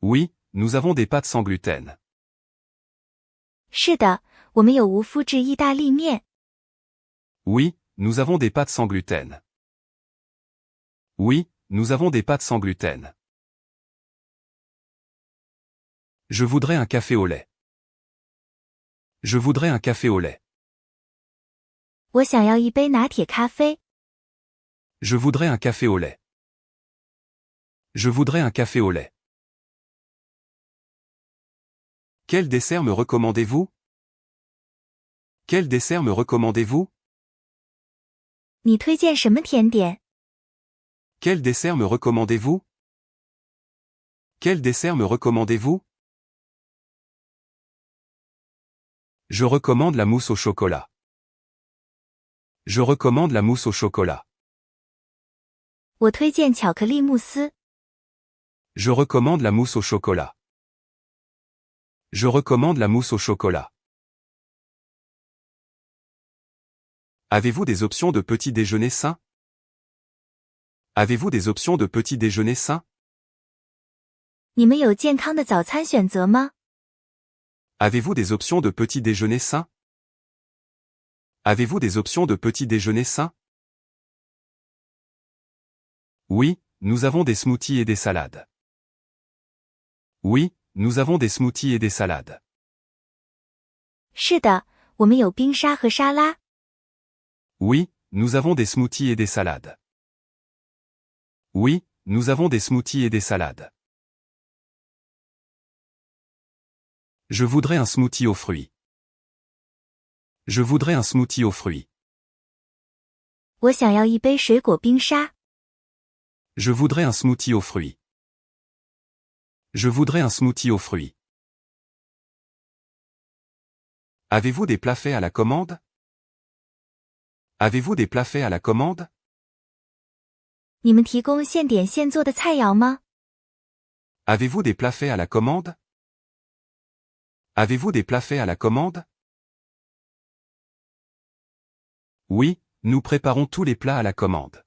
Oui, nous avons des pâtes sans gluten. 是的，我们有无麸质意大利面。 Oui, nous avons des pâtes sans gluten. Oui, nous avons des pâtes sans gluten. Je voudrais un café au lait. Je voudrais un café au lait. 我想要一杯拿铁咖啡。 Je voudrais un café au lait. Je voudrais un café au lait. Quel dessert me recommandez-vous? Quel dessert me recommandez-vous? 你推荐什么甜点？ Quel dessert me recommandez-vous? Quel dessert me recommandez-vous? Je recommande la mousse au chocolat. Je recommande la mousse au chocolat. 我推荐巧克力慕斯。 Je recommande la mousse au chocolat. Je recommande la mousse au chocolat. Avez-vous des options de petit déjeuner sain? Avez-vous des options de petit déjeuner sain? 你们有健康的早餐选择吗？ Avez-vous des options de petit déjeuner sain? Avez-vous des options de petit déjeuner sain? Oui, nous avons des smoothies et des salades. Oui, nous avons des smoothies et des salades. 是的，我们有冰沙和沙拉。 Oui, nous avons des smoothies et des salades. Oui, nous avons des smoothies et des salades. Je voudrais un smoothie aux fruits. Je voudrais un smoothie aux fruits. 我想要一杯水果冰沙。 Je voudrais un smoothie aux fruits. Je voudrais un smoothie aux fruits. Avez-vous des plats faits à la commande? Avez-vous des plats faits à la commande? 你们提供现点现做的菜肴吗？ Avez-vous des plats faits à la commande? Avez-vous des plats faits à la commande? Oui, nous préparons tous les plats à la commande.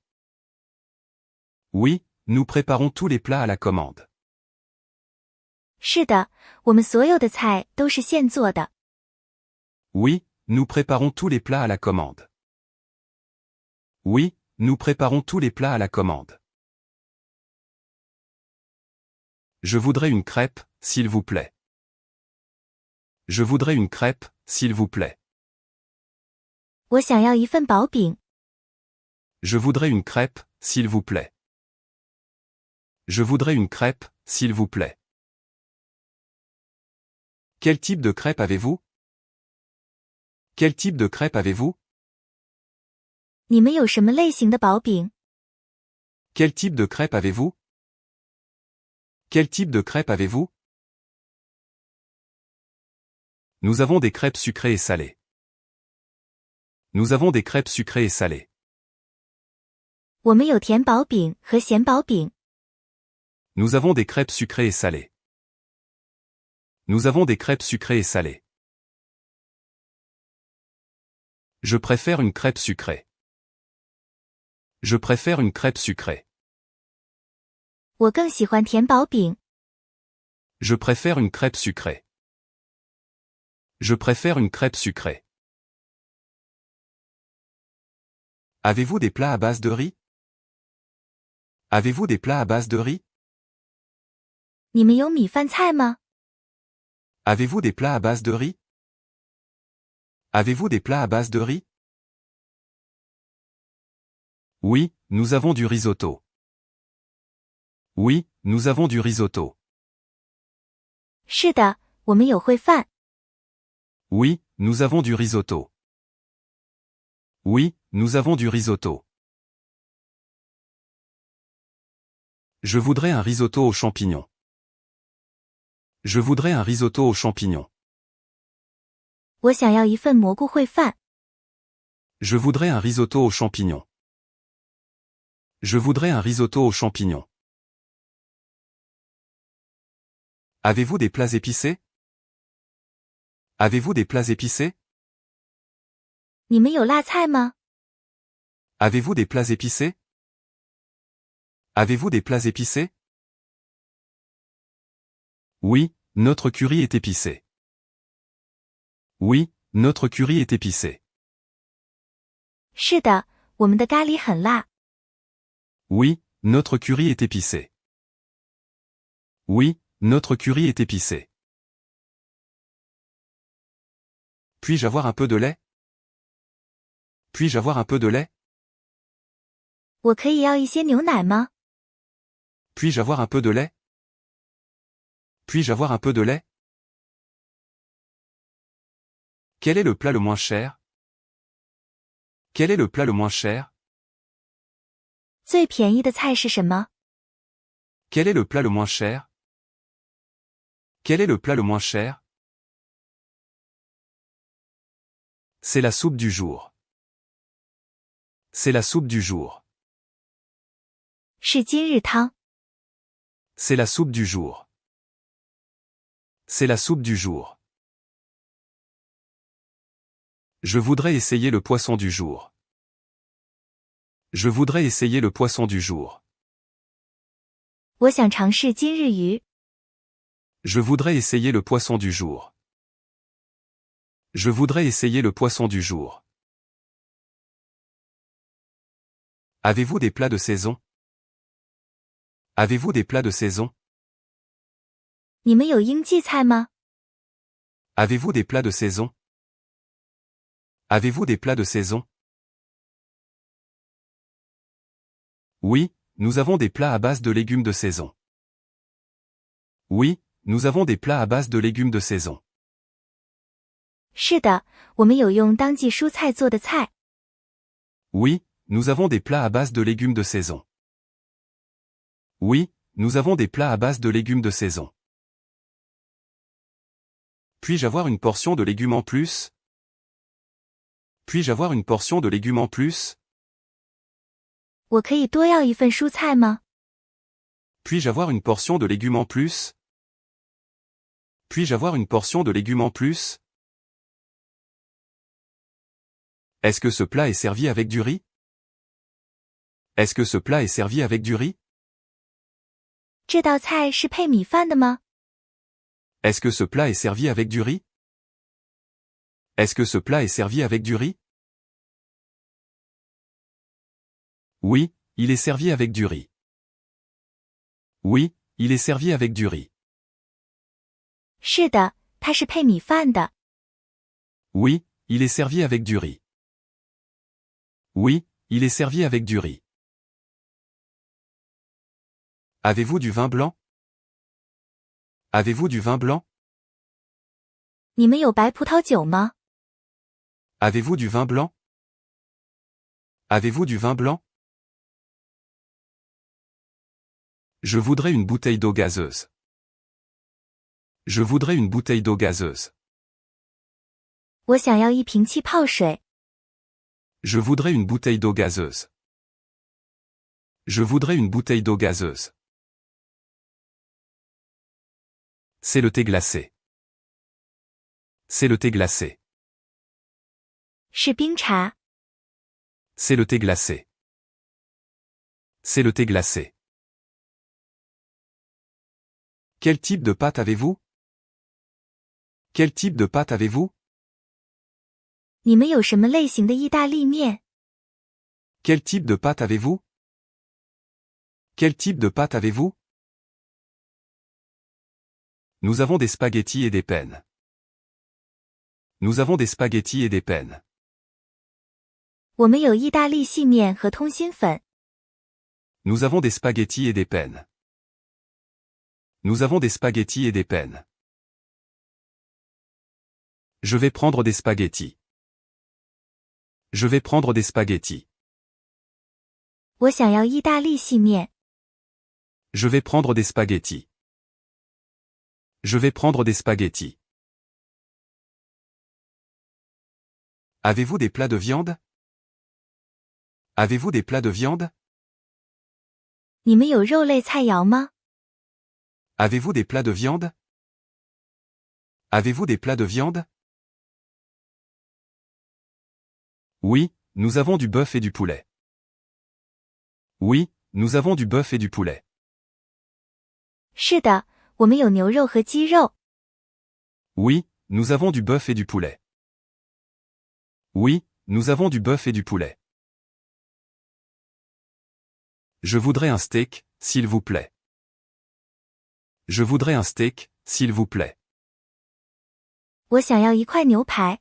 Oui, nous préparons tous les plats à la commande. 是的，我们所有的菜都是现做的。 Oui, nous préparons tous les plats à la commande. Oui, nous préparons tous les plats à la commande. Je voudrais une crêpe, s'il vous plaît. Je voudrais une crêpe, s'il vous plaît. 我想要一份薄饼。 Je voudrais une crêpe, s'il vous plaît. Je voudrais une crêpe, s'il vous plaît. Quel type de crêpe avez-vous? Quel type de crêpe avez-vous? 你们有什么类型的薄饼？ Quel type de crêpe avez-vous? Quel type de crêpe avez-vous? Nous avons des crêpes sucrées et salées. Nous avons des crêpes sucrées et salées. 我们有甜薄饼和咸薄饼。 Nous avons des crêpes sucrées et salées. Nous avons des crêpes sucrées et salées. Je préfère une crêpe sucrée. Je préfère une crêpe sucrée. 我更喜欢甜薄饼。 Je préfère une crêpe sucrée. Je préfère une crêpe sucrée. Avez-vous des plats à base de riz? Avez-vous des plats à base de riz? 你们有米饭菜吗？ Avez-vous des plats à base de riz? Avez-vous des plats à base de riz? Oui, nous avons du risotto. Oui, nous avons du risotto. 是的，我们有烩饭。Oui, nous avons du risotto. Oui, nous avons du risotto. Je voudrais un risotto aux champignons. Je voudrais un risotto aux champignons. 我想要一份蘑菇烩饭。Je voudrais un risotto aux champignons. Je voudrais un risotto aux champignons. Avez-vous des plats épicés? Avez-vous des plats épicés? 你们有辣菜吗？ Avez-vous des plats épicés? Avez-vous des plats épicés? Oui, notre curry est épicé. Oui, notre curry est épicé. 是的，我们的咖喱很辣。Oui, notre curry est épicé. Oui, notre curry est épicé. Puis-je avoir un peu de lait? Puis-je avoir un peu de lait? 我可以要一些牛奶吗？ Puis-je avoir un peu de lait? Puis-je avoir un peu de lait? Quel est le plat le moins cher? Quel est le plat le moins cher? 最便宜的菜是什么？ Quel est le plat le moins cher? Quel est le plat le moins cher? C'est la soupe du jour. C'est la soupe du jour. 是今日汤。 C'est la soupe du jour. C'est la soupe du jour. Je voudrais essayer le poisson du jour. Je voudrais essayer le poisson du jour. 我想尝试今日鱼。 Je voudrais essayer le poisson du jour. Je voudrais essayer le poisson du jour. Avez-vous des plats de saison? Avez-vous des plats de saison? 你们有应季菜吗？ Avez-vous des plats de saison? Avez-vous des plats de saison? Oui, nous avons des plats à base de légumes de saison. Oui, nous avons des plats à base de légumes de saison. 是的，我们有用当季蔬菜做的菜。 Oui, nous avons des plats à base de légumes de saison. Oui, nous avons des plats à base de légumes de saison. Puis-je avoir une portion de légumes en plus? Puis-je avoir une portion de légumes en plus? 我可以多要一份蔬菜吗？ Puis-je avoir une portion de légumes en plus? Puis-je avoir une portion de légumes en plus? Est-ce que ce plat est servi avec du riz? Est-ce que ce plat est servi avec du riz? 这道菜是配米饭的吗？ Est-ce que ce plat est servi avec du riz? Est-ce que ce plat est servi avec du riz? Oui, il est servi avec du riz. Oui, il est servi avec du riz. 是的，它是配米饭的。 Oui, il est servi avec du riz. Oui, il est servi avec du riz. Avez-vous du vin blanc? Avez-vous du vin blanc? 你们有白葡萄酒吗？ Avez-vous du vin blanc? Avez-vous du vin blanc? Je voudrais une bouteille d'eau gazeuse. Je voudrais une bouteille d'eau gazeuse. 我想要一瓶气泡水。 Je voudrais une bouteille d'eau gazeuse. Je voudrais une bouteille d'eau gazeuse. C'est le thé glacé. C'est le thé glacé. 是冰茶。 C'est le thé glacé. C'est le thé glacé. Quel type de pâte avez-vous? Quel type de pâte avez-vous? 你们有什么类型的意大利面？ Quel type de pâte avez-vous? Quel type de pâte avez-vous? Nous avons des spaghettis et des pennes. Nous avons des spaghettis et des pennes. 我们有意大利细面和通心粉。 Nous avons des spaghettis et des pennes. Nous avons des spaghettis et des pennes. Je vais prendre des spaghettis. Je vais prendre des spaghettis. 我想要意大利细面。Je vais prendre des spaghettis. Je vais prendre des spaghettis. Avez-vous des plats de viande? Avez-vous des plats de viande? 你们有肉类菜肴吗？ Avez-vous des plats de viande? Avez-vous des plats de viande? Oui, nous avons du bœuf et du poulet. Oui, nous avons du bœuf et du poulet. 是的，我们有牛肉和鸡肉。 Oui, nous avons du bœuf et du poulet. Oui, nous avons du bœuf et du poulet. Je voudrais un steak, s'il vous plaît. Je voudrais un steak, s'il vous plaît. 我想要一块牛排。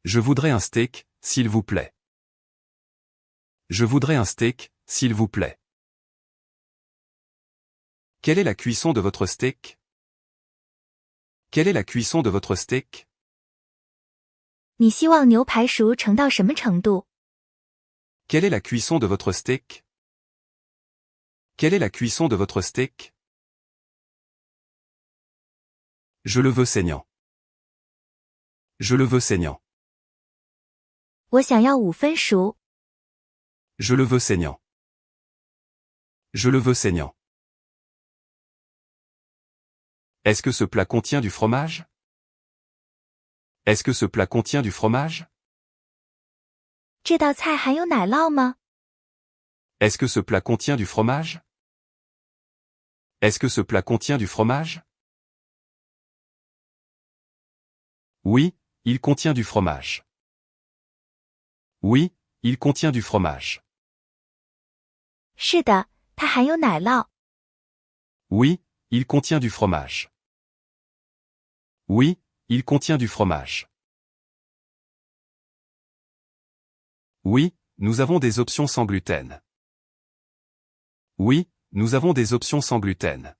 Je voudrais un steak, s'il vous plaît. Je voudrais un steak, s'il vous plaît. Quelle est la cuisson de votre steak? Quelle est la cuisson de votre steak? 你希望牛排熟成到什么程度？ Quelle est la cuisson de votre steak? Quelle est la cuisson de votre steak? Je le veux saignant. Je le veux saignant. 我想要5分熟。 Je le veux saignant. Je le veux saignant. Est-ce que ce plat contient du fromage? Est-ce que ce plat contient du fromage? 这道菜含有奶酪吗？ Est-ce que ce plat contient du fromage? Est-ce que ce plat contient du fromage? Oui, il contient du fromage. Oui, il contient du fromage. 是的，它含有奶酪。 Oui, il contient du fromage. Oui, il contient du fromage. Oui, nous avons des options sans gluten. Oui, nous avons des options sans gluten.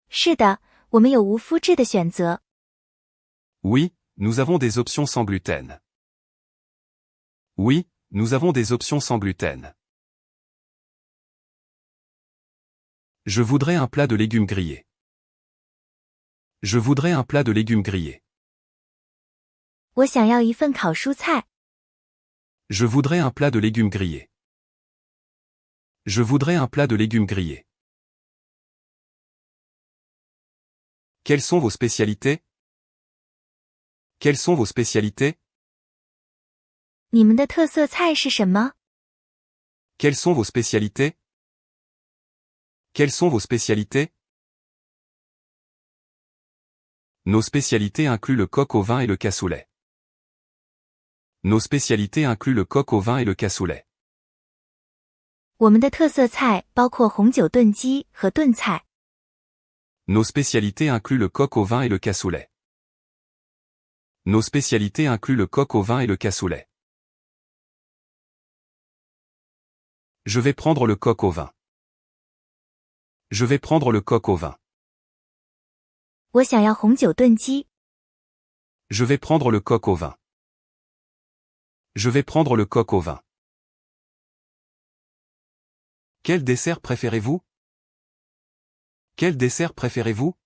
是的，我们有无麸质的选择。 Oui, nous avons des options sans gluten. Oui, nous avons des options sans gluten. Je voudrais un plat de légumes grillés. Je voudrais un plat de légumes grillés. 我想要一份烤蔬菜。 Je voudrais un plat de légumes grillés. Je voudrais un plat de légumes grillés. Quelles sont vos spécialités? Quelles sont vos spécialités? 你们的特色菜是什么？ Quelles sont vos spécialités? Quelles sont vos spécialités? Nos spécialités incluent le coq au vin et le cassoulet. Nos spécialités incluent le coq au vin et le cassoulet. 我们的特色菜包括红酒炖鸡和炖菜。 Nos spécialités incluent le coq au vin et le cassoulet. Nos spécialités incluent le coq au vin et le cassoulet. Je vais prendre le coq au vin. Je vais prendre le coq au vin. 我想要红酒炖鸡。 Je vais prendre le coq au vin. Je vais prendre le coq au vin. Quel dessert préférez-vous? Quel dessert préférez-vous?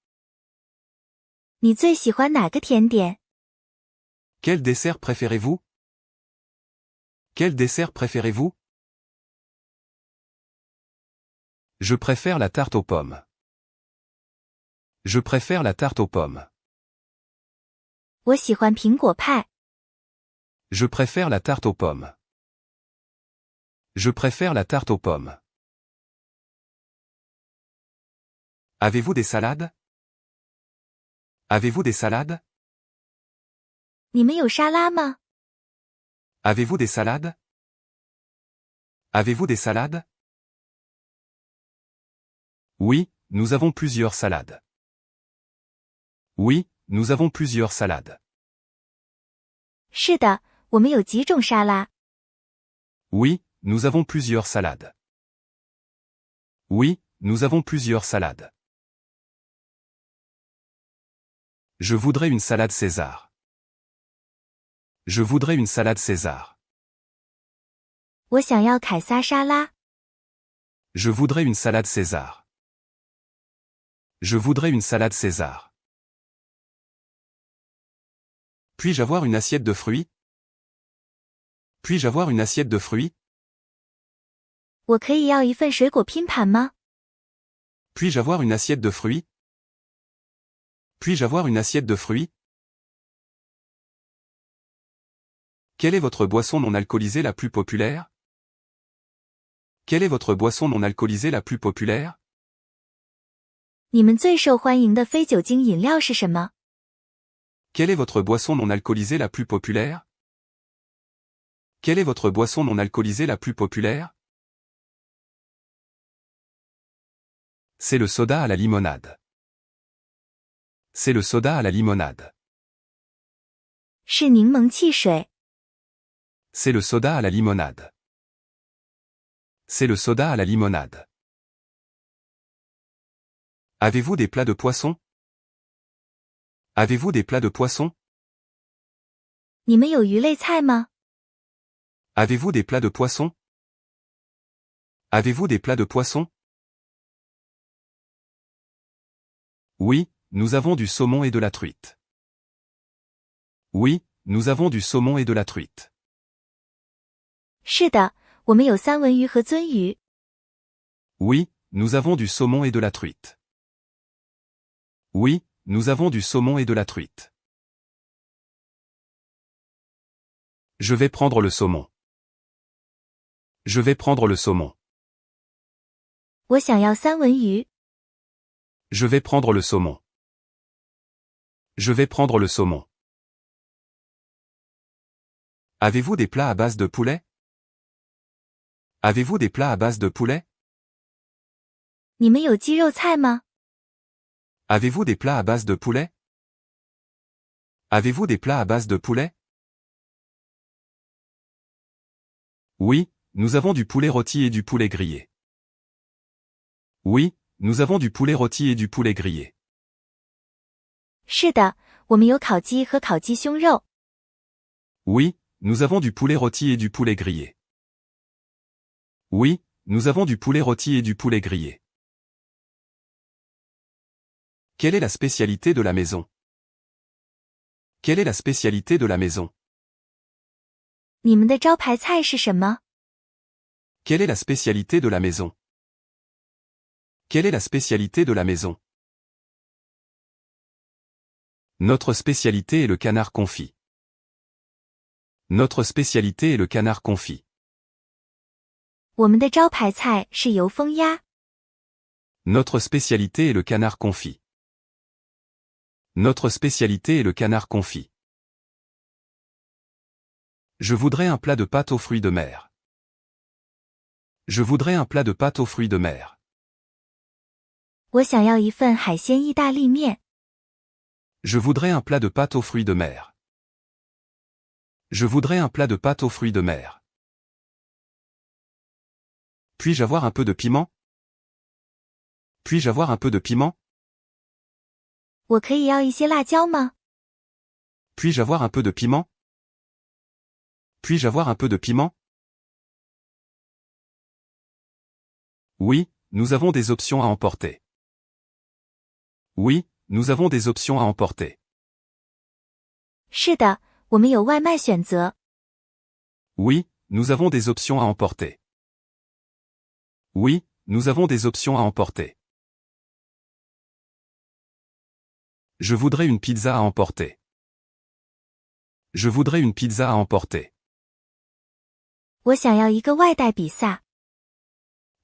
你最喜欢哪个甜点？ Quel dessert préférez-vous? Quel dessert préférez-vous? Je préfère la tarte aux pommes. Je préfère la tarte aux pommes. 我喜欢苹果派。 Je préfère la tarte aux pommes. Je préfère la tarte aux pommes. Avez-vous des salades? Avez-vous des salades? 你们有沙拉吗？ Avez-vous des salades? Avez-vous des salades? Oui, nous avons plusieurs salades. Oui, nous avons plusieurs salades. 是的，我们有几种沙拉。 Oui, nous avons plusieurs salades. Oui, nous avons plusieurs salades. Je voudrais une salade César. Je voudrais une salade César. 我想要凯撒沙拉。Je voudrais une salade César. Je voudrais une salade César. Puis-je avoir une assiette de fruits? Puis-je avoir une assiette de fruits? 我可以要一份水果拼盘吗？ Puis-je avoir une assiette de fruits? Puis-je avoir une assiette de fruits? Quelle est votre boisson non alcoolisée la plus populaire? Quelle est votre boisson non alcoolisée la plus populaire? 你们最受欢迎的非酒精饮料是什么？ Quelle est votre boisson non alcoolisée la plus populaire? Quelle est votre boisson non alcoolisée la plus populaire? C'est le soda à la limonade. C'est le soda à la limonade. 是柠檬汽水。 C'est le soda à la limonade. C'est le soda à la limonade. Avez-vous des plats de poisson? Avez-vous des plats de poisson? 你们有鱼类菜吗？ Avez-vous des plats de poisson? Avez-vous des plats de poisson? Oui, nous avons du saumon et de la truite. Oui, nous avons du saumon et de la truite. 是的，我们有三文鱼和鳟鱼。 Oui, nous avons du saumon et de la truite. Oui, nous avons du saumon et de la truite. Je vais prendre le saumon. Je vais prendre le saumon. 我想要三文鱼。 Je vais prendre le saumon. Je vais prendre le saumon. Avez-vous des plats à base de poulet? Avez-vous des plats à base de poulet? 你们有鸡肉菜吗？ Avez-vous des plats à base de poulet? Avez-vous des plats à base de poulet? Oui, nous avons du poulet rôti et du poulet grillé. Oui, nous avons du poulet rôti et du poulet grillé. 是的，我们有烤鸡和烤鸡胸肉。 Oui, nous avons du poulet rôti et du poulet grillé. Oui, nous avons du poulet rôti et du poulet grillé. Quelle est la spécialité de la maison? Quelle est la spécialité de la maison? 你们的招牌菜是什么？ Quelle est la spécialité de la maison? Quelle est la spécialité de la maison? Notre spécialité est le canard confit. Notre spécialité est le canard confit. 我们的招牌菜是油封鸭。 Notre spécialité est le canard confit. Notre spécialité est le canard confit. Je voudrais un plat de pâtes aux fruits de mer. Je voudrais un plat de pâtes aux fruits de mer. 我想要一份海鲜意大利面。 Je voudrais un plat de pâtes aux fruits de mer. Je voudrais un plat de pâtes aux fruits de mer. Puis-je avoir un peu de piment? Puis-je avoir un peu de piment? 我可以要一些辣椒吗？ Puis-je avoir un peu de piment? Puis-je avoir un peu de piment? Oui, nous avons des options à emporter. Oui, nous avons des options à emporter. 是的，我们有外卖选择。 Oui, nous avons des options à emporter. Oui, nous avons des options à emporter. Je voudrais une pizza à emporter. Je voudrais une pizza à emporter. 我想要一个外带比萨。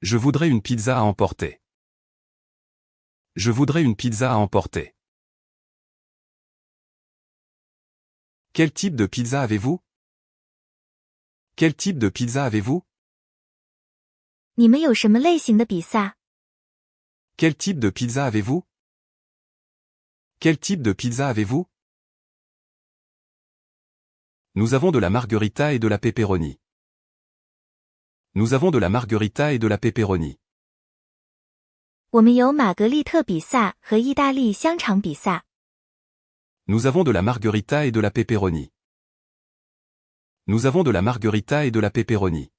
Je voudrais une pizza à emporter. Je voudrais une pizza à emporter. Quel type de pizza avez-vous? Quel type de pizza avez-vous? 你们有什么类型的比萨？ Quel type de pizza avez-vous? Quel type de pizza avez-vous? Nous avons de la margherita et de la pepperoni. Nous avons de la margherita et de la pepperoni. 我们有玛格丽特比萨和意大利香肠比萨。Nous avons de la margarita et de la pepperoni. Nous avons de la margarita et de la pepperoni.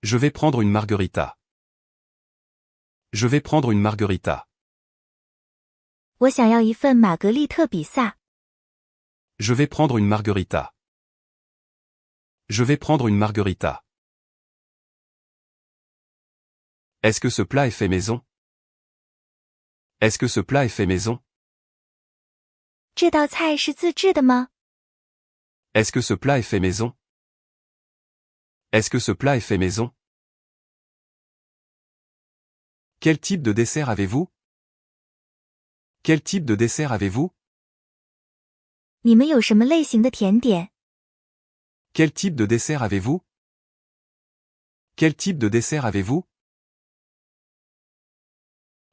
Je vais prendre une margarita. Je vais prendre une margarita. 我想要一份玛格丽特比萨。Je vais prendre une margarita. Je vais prendre une margarita. Est-ce que ce plat est fait maison? Est-ce que ce plat est fait maison? 这道菜是自制的吗？ Est-ce que ce plat est fait maison? Est-ce que ce plat est fait maison? Quel type de dessert avez-vous? Quel type de dessert avez-vous? 你们有什么类型的甜点？ Quel type de dessert avez-vous? Quel type de dessert avez-vous?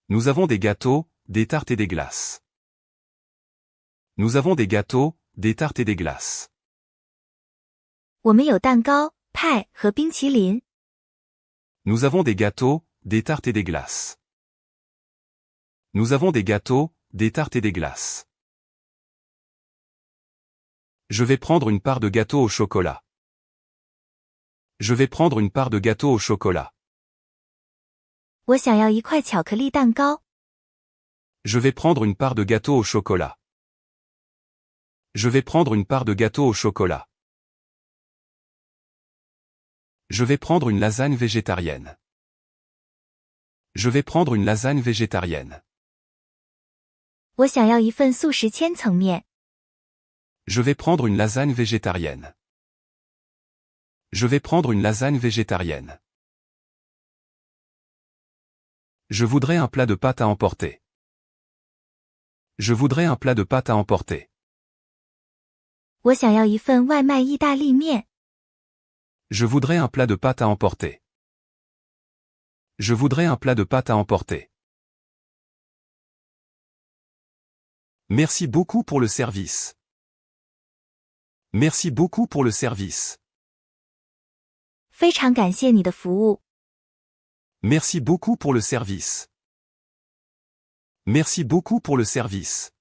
Nous avons des gâteaux, des tartes et des glaces. Nous avons des gâteaux, des tartes et des glaces. 我们有蛋糕、派和冰淇淋。 Nous avons des gâteaux, des tartes et des glaces. Nous avons des gâteaux, des tartes et des glaces. Je vais prendre une part de gâteau au chocolat. Je vais prendre une part de gâteau au chocolat. 我想要一块巧克力蛋糕。 Je vais prendre une part de gâteau au chocolat. Je vais prendre une part de gâteau au chocolat. Je vais prendre une lasagne végétarienne. Je vais prendre une lasagne végétarienne. 我想要一份素食千层面。 Je vais prendre une lasagne végétarienne. Je vais prendre une lasagne végétarienne. Je voudrais un plat de pâtes à emporter. Je voudrais un plat de pâtes à emporter. 我想要一份外卖意大利面。 Je voudrais un plat de pâtes à emporter. Je voudrais un plat de pâtes à emporter. Merci beaucoup pour le service. Merci beaucoup pour le service. 非常感谢你的服务。 Merci beaucoup pour le service. Merci beaucoup pour le service.